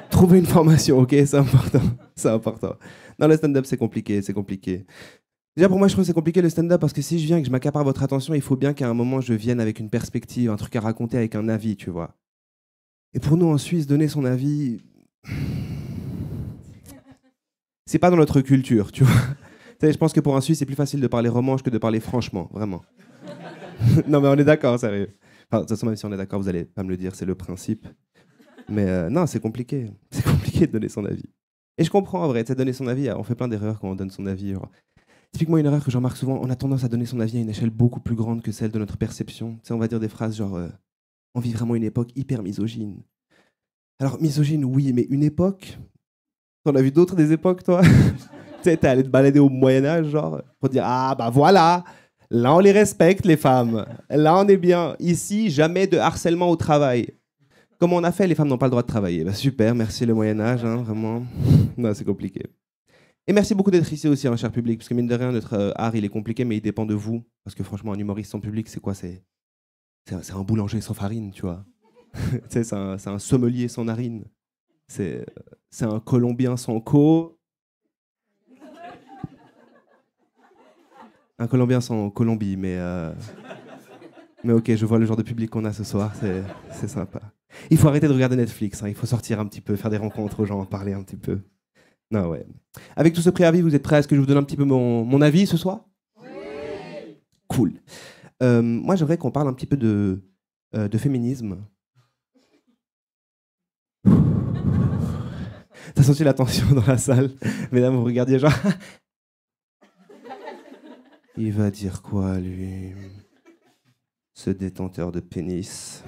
Speaker 12: trouvez une formation, ok? C'est important. C'est important. Non, le stand-up, c'est compliqué, c'est compliqué. Déjà, pour moi, je trouve que c'est compliqué le stand-up parce que si je viens et que je m'accapare votre attention, il faut bien qu'à un moment, je vienne avec une perspective, un truc à raconter avec un avis, tu vois. Et pour nous, en Suisse, donner son avis, c'est pas dans notre culture, tu vois. Tu sais, je pense que pour un Suisse, c'est plus facile de parler romanche que de parler franchement, vraiment. Non, mais on est d'accord, sérieux. Enfin, de toute façon, même si on est d'accord, vous allez pas me le dire, c'est le principe. Mais non, c'est compliqué. C'est compliqué de donner son avis. Et je comprends, en vrai, tu sais, donner son avis, on fait plein d'erreurs quand on donne son avis. Genre. Typiquement, une erreur que je remarque souvent, on a tendance à donner son avis à une échelle beaucoup plus grande que celle de notre perception. Tu sais, on va dire des phrases genre on vit vraiment une époque hyper misogyne. Alors, misogyne, oui, mais une époque. T'en as vu d'autres des époques, toi? Tu sais, t'es allé te balader au Moyen-Âge, genre, pour dire ah, bah voilà, là, on les respecte, les femmes. Là, on est bien. Ici, jamais de harcèlement au travail. Comment on a fait? Les femmes n'ont pas le droit de travailler. Bah, super, merci le Moyen-Âge, hein, vraiment. Non, c'est compliqué. Et merci beaucoup d'être ici aussi, hein, cher public, parce que mine de rien, notre art, il est compliqué, mais il dépend de vous. Parce que franchement, un humoriste sans public, c'est quoi? C'est un boulanger sans farine, tu vois. Tu sais, c'est un sommelier sans narine. C'est un Colombien sans co. Un Colombien sans Colombie, mais ok, je vois le genre de public qu'on a ce soir, c'est sympa. Il faut arrêter de regarder Netflix, hein, il faut sortir un petit peu, faire des rencontres aux gens, parler un petit peu. Non, ouais. Avec tout ce préavis, vous êtes prêts à ce que je vous donne un petit peu mon avis ce soir? Oui. Cool. Moi, j'aimerais qu'on parle un petit peu de féminisme. T'as senti la tension dans la salle? Mesdames, vous regardiez genre... Il va dire quoi, lui? Ce détenteur de pénis.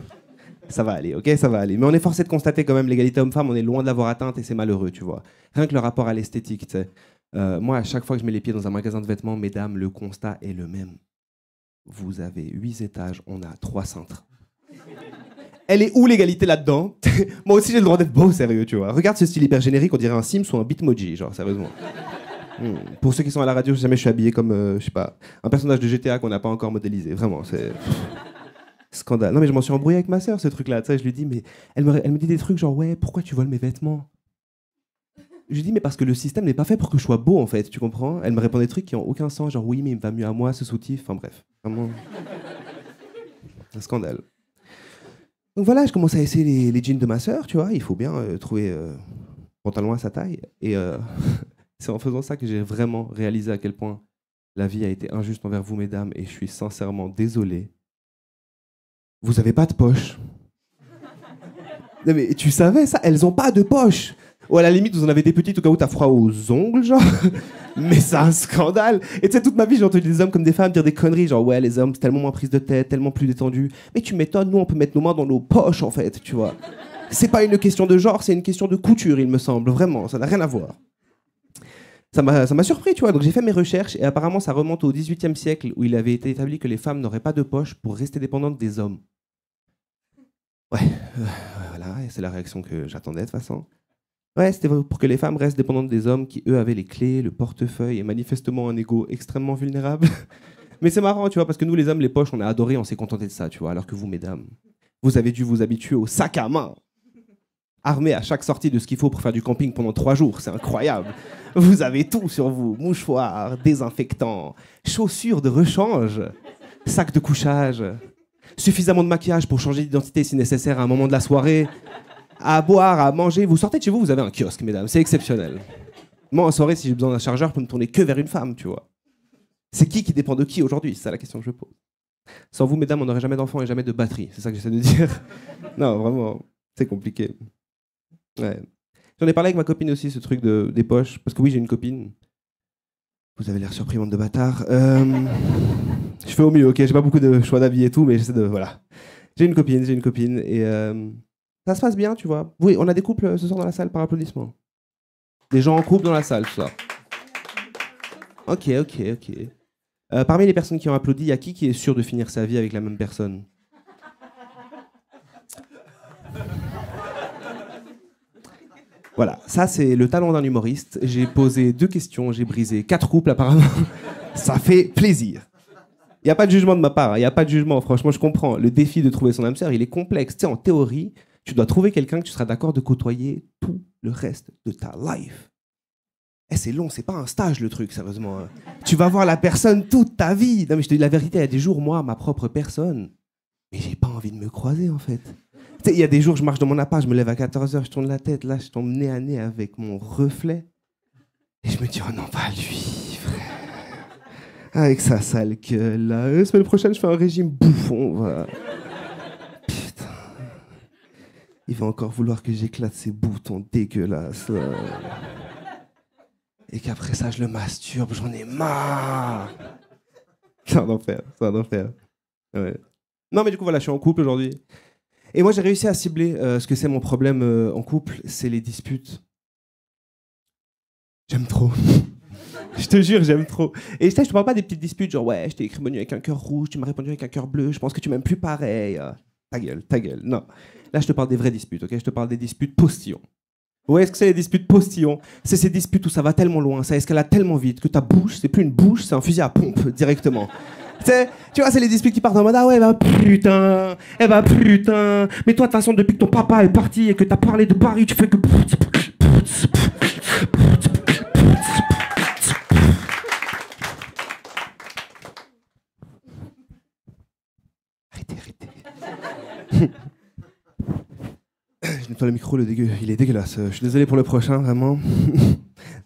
Speaker 12: Ça va aller, ok, ça va aller. Mais on est forcé de constater quand même l'égalité homme-femme, on est loin de l'avoir atteinte et c'est malheureux, tu vois. Rien que le rapport à l'esthétique, tu sais. Moi, à chaque fois que je mets les pieds dans un magasin de vêtements, mesdames, le constat est le même. Vous avez 8 étages, on a 3 cintres. Elle est où l'égalité là-dedans? Moi aussi j'ai le droit d'être beau, sérieux, tu vois. Regarde ce style hyper générique, on dirait un Sims ou un Bitmoji, genre, sérieusement. Pour ceux qui sont à la radio, jamais je suis habillé comme, je sais pas, un personnage de GTA qu'on n'a pas encore modélisé. Vraiment, c'est... Scandale. Non mais je m'en suis embrouillé avec ma sœur, ce truc-là. Tu sais, je lui dis, mais elle me dit des trucs genre, ouais, pourquoi tu voles mes vêtements? Je lui dis, mais parce que le système n'est pas fait pour que je sois beau, en fait, tu comprends? Elle me répond des trucs qui ont aucun sens, genre, oui, mais il me va mieux à moi, ce soutif. Enfin bref, vraiment... Un scandale. Donc voilà, je commence à essayer les jeans de ma sœur, tu vois. Il faut bien trouver pantalon à sa taille. Et c'est en faisant ça que j'ai vraiment réalisé à quel point la vie a été injuste envers vous, mesdames. Et je suis sincèrement désolé. Vous avez pas de poche. Non mais tu savais ça? Elles ont pas de poche. Ou à la limite, vous en avez des petites au cas où t'as froid aux ongles, genre. Mais c'est un scandale. Et tu sais, toute ma vie, j'ai entendu des hommes comme des femmes dire des conneries, genre ouais, les hommes, c'est tellement moins prise de tête, tellement plus détendu. Mais tu m'étonnes, nous, on peut mettre nos mains dans nos poches, en fait, tu vois. C'est pas une question de genre, c'est une question de couture, il me semble, vraiment, ça n'a rien à voir. Ça m'a surpris, tu vois. Donc j'ai fait mes recherches et apparemment, ça remonte au XVIIIe siècle où il avait été établi que les femmes n'auraient pas de poche pour rester dépendantes des hommes. Ouais, voilà, et c'est la réaction que j'attendais de toute façon. Ouais, c'était pour que les femmes restent dépendantes des hommes qui, eux, avaient les clés, le portefeuille et manifestement un ego extrêmement vulnérable. Mais c'est marrant, tu vois, parce que nous, les hommes, les poches, on a adoré, on s'est contenté de ça, tu vois. Alors que vous, mesdames, vous avez dû vous habituer au sac à main. Armé à chaque sortie de ce qu'il faut pour faire du camping pendant 3 jours, c'est incroyable. Vous avez tout sur vous, mouchoirs, désinfectants, chaussures de rechange, sac de couchage, suffisamment de maquillage pour changer d'identité si nécessaire à un moment de la soirée, à boire, à manger. Vous sortez de chez vous, vous avez un kiosque, mesdames, c'est exceptionnel. Moi, en soirée, si j'ai besoin d'un chargeur, je peux me tourner que vers une femme, tu vois. C'est qui dépend de qui aujourd'hui? C'est ça la question que je pose. Sans vous, mesdames, on n'aurait jamais d'enfants et jamais de batterie, c'est ça que j'essaie de dire. Non, vraiment, c'est compliqué. Ouais. J'en ai parlé avec ma copine aussi, ce truc des poches, parce que oui, j'ai une copine. Vous avez l'air surpris, bande de bâtards. Je fais au mieux, ok, j'ai pas beaucoup de choix d'avis et tout, mais j'essaie de... Voilà. J'ai une copine, et ça se passe bien, tu vois. Oui, on a des couples ce soir dans la salle par applaudissement. Des gens en couple dans la salle, tout ça. Ok. Parmi les personnes qui ont applaudi, il y a qui est sûr de finir sa vie avec la même personne? Voilà, ça c'est le talent d'un humoriste. J'ai posé 2 questions, j'ai brisé 4 couples apparemment. Ça fait plaisir. Il n'y a pas de jugement de ma part, il n'y a pas de jugement, franchement je comprends. Le défi de trouver son âme sœur, il est complexe. Tu sais, en théorie, tu dois trouver quelqu'un que tu seras d'accord de côtoyer tout le reste de ta life. Eh, c'est long, c'est pas un stage le truc, sérieusement. Tu vas voir la personne toute ta vie. Non mais je te dis la vérité, il y a des jours, moi, ma propre personne, mais j'ai pas envie de me croiser en fait. Tu sais, il y a des jours, je marche dans mon appart, je me lève à 14h, je tourne la tête, là je tombe nez à nez avec mon reflet. Et je me dis, oh non, pas lui, frère. Avec sa sale gueule, là. La semaine prochaine, je fais un régime bouffon, va. Putain. Il va encore vouloir que j'éclate ses boutons dégueulasses, là. Et qu'après ça, je le masturbe, j'en ai marre. C'est un enfer, c'est un enfer. Ouais. Non, mais du coup, voilà, je suis en couple aujourd'hui. Et moi, j'ai réussi à cibler ce que c'est mon problème en couple, c'est les disputes. J'aime trop. Je te jure, j'aime trop. Et je te parle pas des petites disputes, genre ouais, je t'ai écrit bonne nuit avec un cœur rouge, tu m'as répondu avec un cœur bleu, je pense que tu m'aimes plus pareil. Ta gueule, ta gueule. Non. Là, je te parle des vraies disputes, ok? Je te parle des disputes postillons. Ouais, est-ce que c'est les disputes postillons? C'est ces disputes où ça va tellement loin, ça escalade tellement vite que ta bouche, c'est plus une bouche, c'est un fusil à pompe directement. Tu vois, c'est les disputes qui partent en mode ah ouais, bah putain, eh bah putain. Mais toi, de toute façon, depuis que ton papa est parti et que t'as parlé de Paris, tu fais que. Arrêtez. Je nettoie le micro, il est dégueulasse. Je suis désolé pour le prochain, vraiment.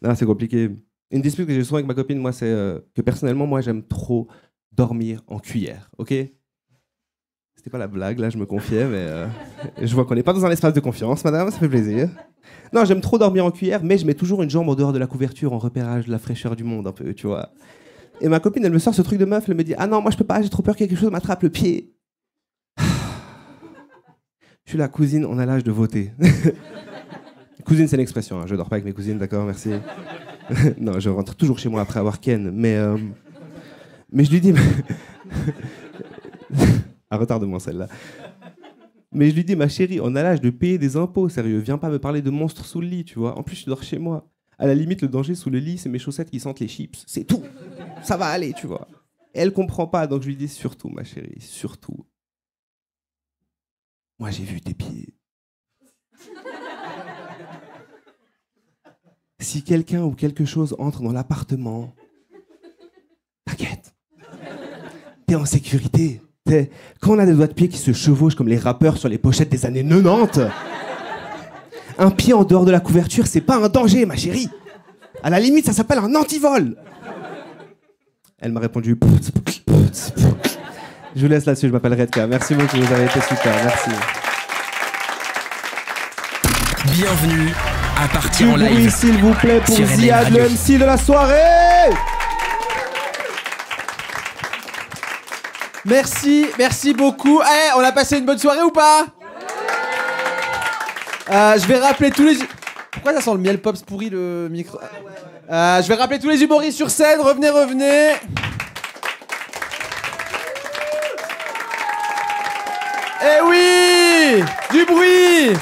Speaker 12: Non, c'est compliqué. Une dispute que j'ai souvent avec ma copine, moi, c'est que personnellement, moi, j'aime trop dormir en cuillère, ok? C'était pas la blague, là, je me confiais, mais je vois qu'on n'est pas dans un espace de confiance, madame, ça fait plaisir. Non, j'aime trop dormir en cuillère, mais je mets toujours une jambe en dehors de la couverture en repérage de la fraîcheur du monde, un peu, tu vois. Et ma copine, elle me sort ce truc de meuf, elle me dit « Ah non, moi, je peux pas, j'ai trop peur que quelque chose m'attrape le pied. » Je suis la cousine, on a l'âge de voter. Cousine, c'est une expression, hein. Je dors pas avec mes cousines, d'accord, merci. Non, je rentre toujours chez moi après avoir ken, mais je lui dis... À retarde-moi celle-là. Mais je lui dis, ma chérie, on a l'âge de payer des impôts, sérieux, viens pas me parler de monstres sous le lit, tu vois. En plus, je dors chez moi. À la limite, le danger sous le lit, c'est mes chaussettes qui sentent les chips. C'est tout. Ça va aller, tu vois. Et elle comprend pas, donc je lui dis, surtout, ma chérie, surtout. Moi, j'ai vu tes pieds. Si quelqu'un ou quelque chose entre dans l'appartement, t'inquiète. T'es en sécurité. Quand on a des doigts de pied qui se chevauchent comme les rappeurs sur les pochettes des années 90, un pied en dehors de la couverture, c'est pas un danger, ma chérie. À la limite, ça s'appelle un antivol. Elle m'a répondu... Je vous laisse là-dessus, je m'appelle Redka. Merci beaucoup, vous avez été super, merci.
Speaker 2: Bienvenue à Partir en live.
Speaker 12: Oui, s'il vous plaît, pour Ziad, le MC de la soirée.
Speaker 9: Merci beaucoup. On a passé une bonne soirée ou pas? Je vais rappeler tous les... Pourquoi ça sent le miel pops pourri, le micro? Je vais rappeler tous les humoristes sur scène. Revenez. Eh oui! Du bruit!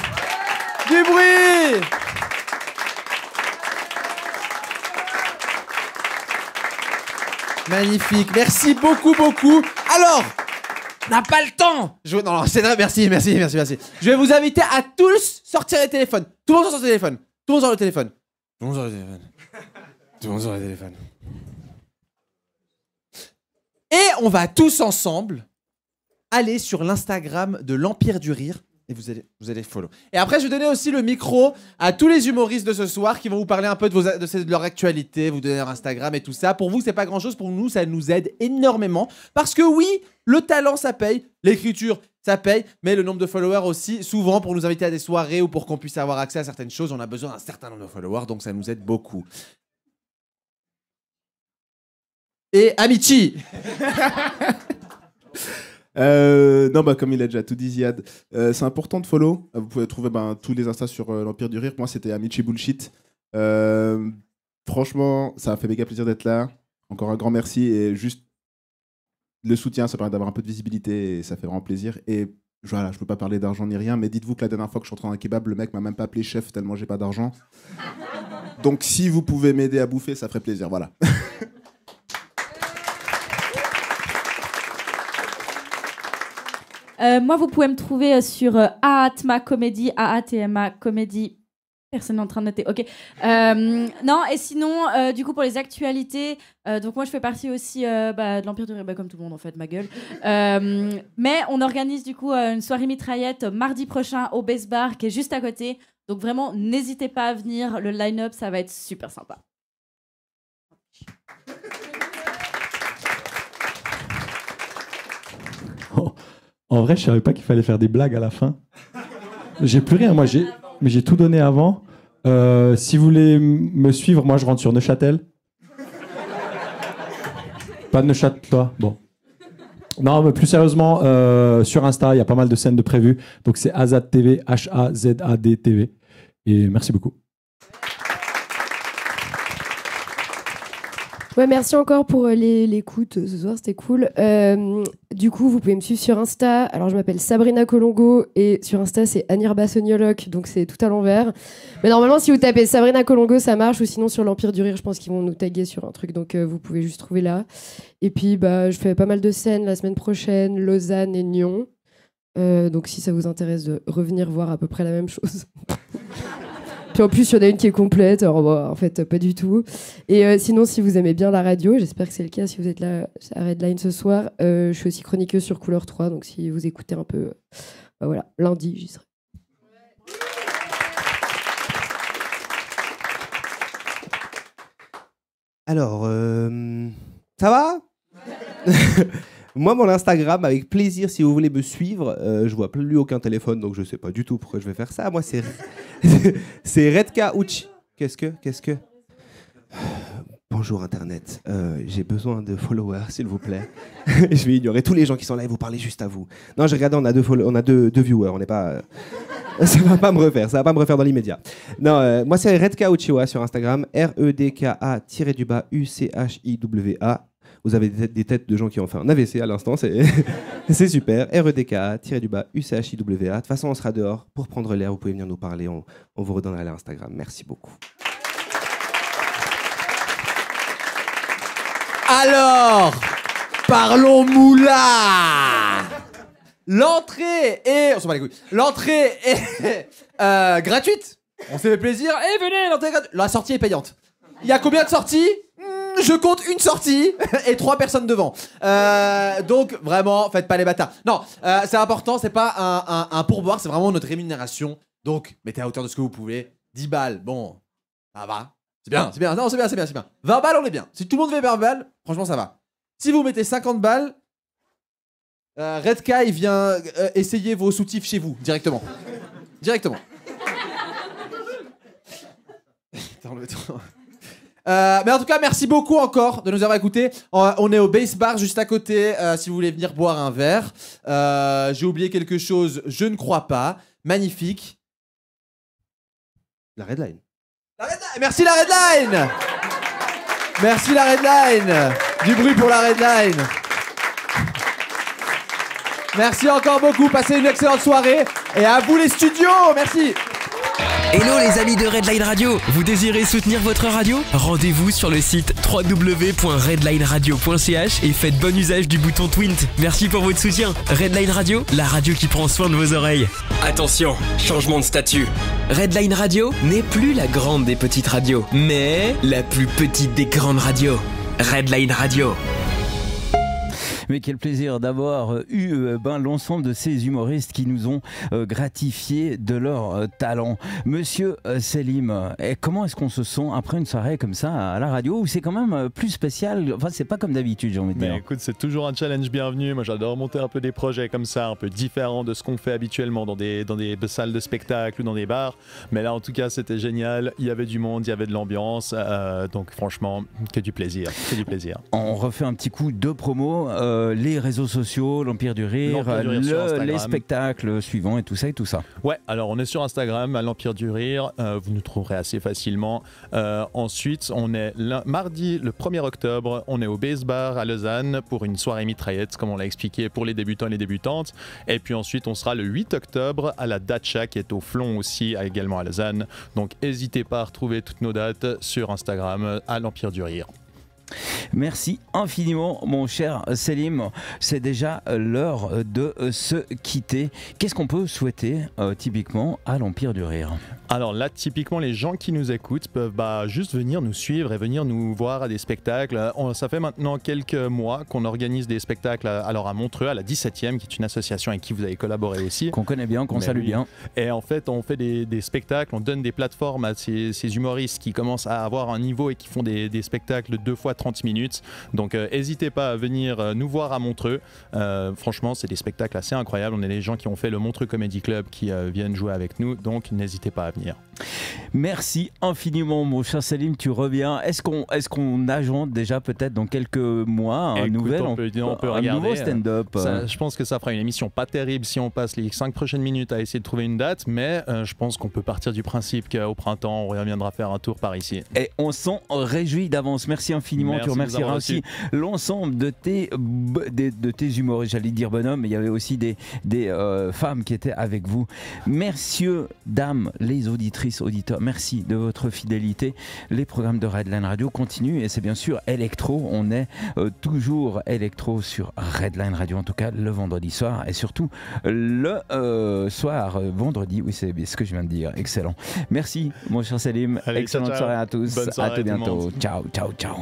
Speaker 9: Magnifique, merci beaucoup. Alors, n'a pas le temps. Non, c'est vrai, merci. Je vais vous inviter à tous sortir les téléphones. Tout le monde sort son téléphone. Tout le monde sort le téléphone. Et on va tous ensemble aller sur l'Instagram de l'Empire du Rire. Et vous allez follow. Et après, je vais donner aussi le micro à tous les humoristes de ce soir qui vont vous parler un peu de leur actualité, vous donner leur Instagram et tout ça. Pour vous, c'est pas grand-chose. Pour nous, ça nous aide énormément. Parce que oui, le talent, ça paye. L'écriture, ça paye. Mais le nombre de followers aussi, souvent, pour nous inviter à des soirées ou pour qu'on puisse avoir accès à certaines choses, on a besoin d'un certain nombre de followers. Donc, ça nous aide beaucoup. Et Amici.
Speaker 11: Non, bah, comme il a déjà tout dit, Ziad, c'est important de follow. Vous pouvez trouver tous les instas sur l'Empire du Rire. Moi, c'était Amici Bullshit. Franchement, ça a fait méga plaisir d'être là. Encore un grand merci. Et juste le soutien, ça permet d'avoir un peu de visibilité et ça fait vraiment plaisir. Et voilà, je peux pas parler d'argent ni rien, mais dites-vous que la dernière fois que je suis rentré dans un kebab, le mec m'a même pas appelé chef tellement j'ai pas d'argent. Donc si vous pouvez m'aider à bouffer, ça ferait plaisir, voilà.
Speaker 8: Moi, vous pouvez me trouver sur Aatma Comedy, Aatma Comedy. Personne n'est en train de noter, ok. Non, et sinon, du coup, pour les actualités, donc moi, je fais partie aussi de l'Empire du Rire, comme tout le monde, en fait, ma gueule. Mais on organise, du coup, une soirée mitraillette mardi prochain au Base Bar, qui est juste à côté. Donc vraiment, n'hésitez pas à venir. Le line-up, ça va être super sympa.
Speaker 10: Oh, en vrai, je savais pas qu'il fallait faire des blagues à la fin. J'ai plus rien, moi, mais j'ai tout donné avant. Si vous voulez me suivre, moi, je rentre sur Neuchâtel. Pas de Neuchâtel, toi. Bon. Non, mais plus sérieusement, sur Insta, il y a pas mal de scènes de prévues. Donc, c'est Azad TV, H-A-Z-A-D TV. Et merci beaucoup.
Speaker 7: Ouais, merci encore pour l'écoute ce soir, c'était cool. Du coup, vous pouvez me suivre sur Insta. Alors, je m'appelle Sabrina Colongo et sur Insta, c'est Anirba Sonioloc, donc c'est tout à l'envers. Mais normalement, si vous tapez Sabrina Colongo, ça marche. Ou sinon, sur l'Empire du Rire, je pense qu'ils vont nous taguer sur un truc, donc vous pouvez juste trouver là. Et puis, je fais pas mal de scènes la semaine prochaine, Lausanne et Nyon. Donc, si ça vous intéresse de revenir voir à peu près la même chose. Puis en plus, il y en a une qui est complète. Alors, en fait, pas du tout. Et sinon, si vous aimez bien la radio, j'espère que c'est le cas si vous êtes là à Redline ce soir, je suis aussi chroniqueuse sur Couleur 3. Donc, si vous écoutez un peu, voilà, lundi, j'y serai.
Speaker 12: Alors, ça va? Moi, mon Instagram, avec plaisir, si vous voulez me suivre, je vois plus aucun téléphone, donc je sais pas du tout pourquoi je vais faire ça. Moi, c'est c'est Redka Uchi. Qu'est-ce que Bonjour Internet, j'ai besoin de followers, s'il vous plaît. Je vais ignorer tous les gens qui sont là et vous parler juste à vous. Non, j'ai regardé, on a deux viewers, on n'est pas... ça va pas me refaire dans l'immédiat. Non, moi, c'est Redka Uchiwa sur Instagram, REDKA-UCHIWA. Vous avez des têtes de gens qui ont fait un AVC à l'instant, c'est super. REDKA-UCHIWA. De toute façon, on sera dehors pour prendre l'air. Vous pouvez venir nous parler. On vous redonnera l'Instagram. Merci beaucoup.
Speaker 9: Alors, parlons moula. L'entrée est... On s'en bat les couilles. L'entrée est gratuite. On s'est fait plaisir. Et venez, l'entrée est gratuite. La sortie est payante. Il y a combien de sorties ? Je compte une sortie et 3 personnes devant. Donc vraiment, faites pas les bâtards. Non, c'est important, c'est pas un pourboire, c'est vraiment notre rémunération. Donc, mettez à hauteur de ce que vous pouvez. 10 balles, bon, ça va. C'est bien. Non, c'est bien. 20 balles, on est bien. Si tout le monde fait 20 balles, franchement, ça va. Si vous mettez 50 balles, Redka, il vient essayer vos soutifs chez vous, directement. Mais en tout cas, merci beaucoup encore de nous avoir écoutés. On est au Base Bar juste à côté, si vous voulez venir boire un verre. J'ai oublié quelque chose, je ne crois pas. Magnifique.
Speaker 12: La Redline.
Speaker 9: Merci la Redline. Merci la Redline. Du bruit pour la Redline. Merci encore beaucoup, passez une excellente soirée. Et à vous les studios, merci.
Speaker 2: Hello les amis de Redline Radio, vous désirez soutenir votre radio? Rendez-vous sur le site www.redlineradio.ch et faites bon usage du bouton Twint. Merci pour votre soutien. Redline Radio, la radio qui prend soin de vos oreilles. Attention, changement de statut. Redline Radio n'est plus la grande des petites radios, mais la plus petite des grandes radios. Redline Radio.
Speaker 3: Mais quel plaisir d'avoir eu l'ensemble de ces humoristes qui nous ont gratifié de leur talent. Monsieur Selim, comment est-ce qu'on se sent après une soirée comme ça à la radio où c'est quand même plus spécial? Enfin, c'est pas comme d'habitude, j'ai envie de dire.
Speaker 5: Mais écoute, c'est toujours un challenge bienvenu. Moi, j'adore monter un peu des projets comme ça, un peu différents de ce qu'on fait habituellement dans des salles de spectacle ou dans des bars. Mais là, en tout cas, c'était génial. Il y avait du monde, il y avait de l'ambiance. Donc, franchement, que du plaisir. On
Speaker 3: refait un petit coup de promo. les réseaux sociaux, l'Empire du Rire, les spectacles suivants et tout ça et tout ça.
Speaker 5: Ouais, alors on est sur Instagram, à l'Empire du Rire, vous nous trouverez assez facilement. Ensuite, on est mardi le 1er octobre, on est au Base Bar à Lausanne pour une soirée mitraillette, comme on l'a expliqué, pour les débutants et les débutantes. Et puis ensuite, on sera le 8 octobre à la Dacha qui est au Flon aussi, également à Lausanne. Donc n'hésitez pas à retrouver toutes nos dates sur Instagram, à l'Empire du Rire.
Speaker 3: Merci infiniment mon cher Selim, c'est déjà l'heure de se quitter. Qu'est-ce qu'on peut souhaiter typiquement à l'Empire du Rire?
Speaker 5: Alors là, typiquement, les gens qui nous écoutent peuvent juste venir nous suivre et venir nous voir à des spectacles. Ça fait maintenant quelques mois qu'on organise des spectacles à Montreux, à la 17e, qui est une association avec qui vous avez collaboré aussi.
Speaker 3: Qu'on connaît bien, qu'on salue bien.
Speaker 5: Et en fait, on fait des spectacles, on donne des plateformes à ces humoristes qui commencent à avoir un niveau et qui font des spectacles 2 fois 30 minutes. Donc n'hésitez pas à venir nous voir à Montreux. Franchement, c'est des spectacles assez incroyables. On a des gens qui ont fait le Montreux Comedy Club qui viennent jouer avec nous. Donc n'hésitez pas à venir.
Speaker 3: Merci infiniment mon cher Selim, tu reviens. Est-ce qu'on agente déjà peut-être dans quelques mois un nouveau stand-up?
Speaker 5: Je pense que ça fera une émission pas terrible si on passe les 5 prochaines minutes à essayer de trouver une date, mais je pense qu'on peut partir du principe qu'au printemps on reviendra faire un tour par ici.
Speaker 3: Et on s'en réjouit d'avance. Merci infiniment.
Speaker 5: Merci,
Speaker 3: tu remercieras aussi l'ensemble de tes humoristes, j'allais dire bonhommes, mais il y avait aussi des femmes qui étaient avec vous. Messieurs, dames, les auditrices, auditeurs, merci de votre fidélité. Les programmes de Redline Radio continuent et c'est bien sûr électro. On est toujours électro sur Redline Radio, en tout cas le vendredi soir et surtout le soir, vendredi. Oui, c'est ce que je viens de dire. Excellent. Merci, mon cher Selim.
Speaker 5: Allez,
Speaker 3: excellente
Speaker 5: ciao.
Speaker 3: soirée à tous.
Speaker 5: Bonne soirée
Speaker 3: à tout bientôt.
Speaker 5: le monde.
Speaker 3: Ciao, ciao, ciao.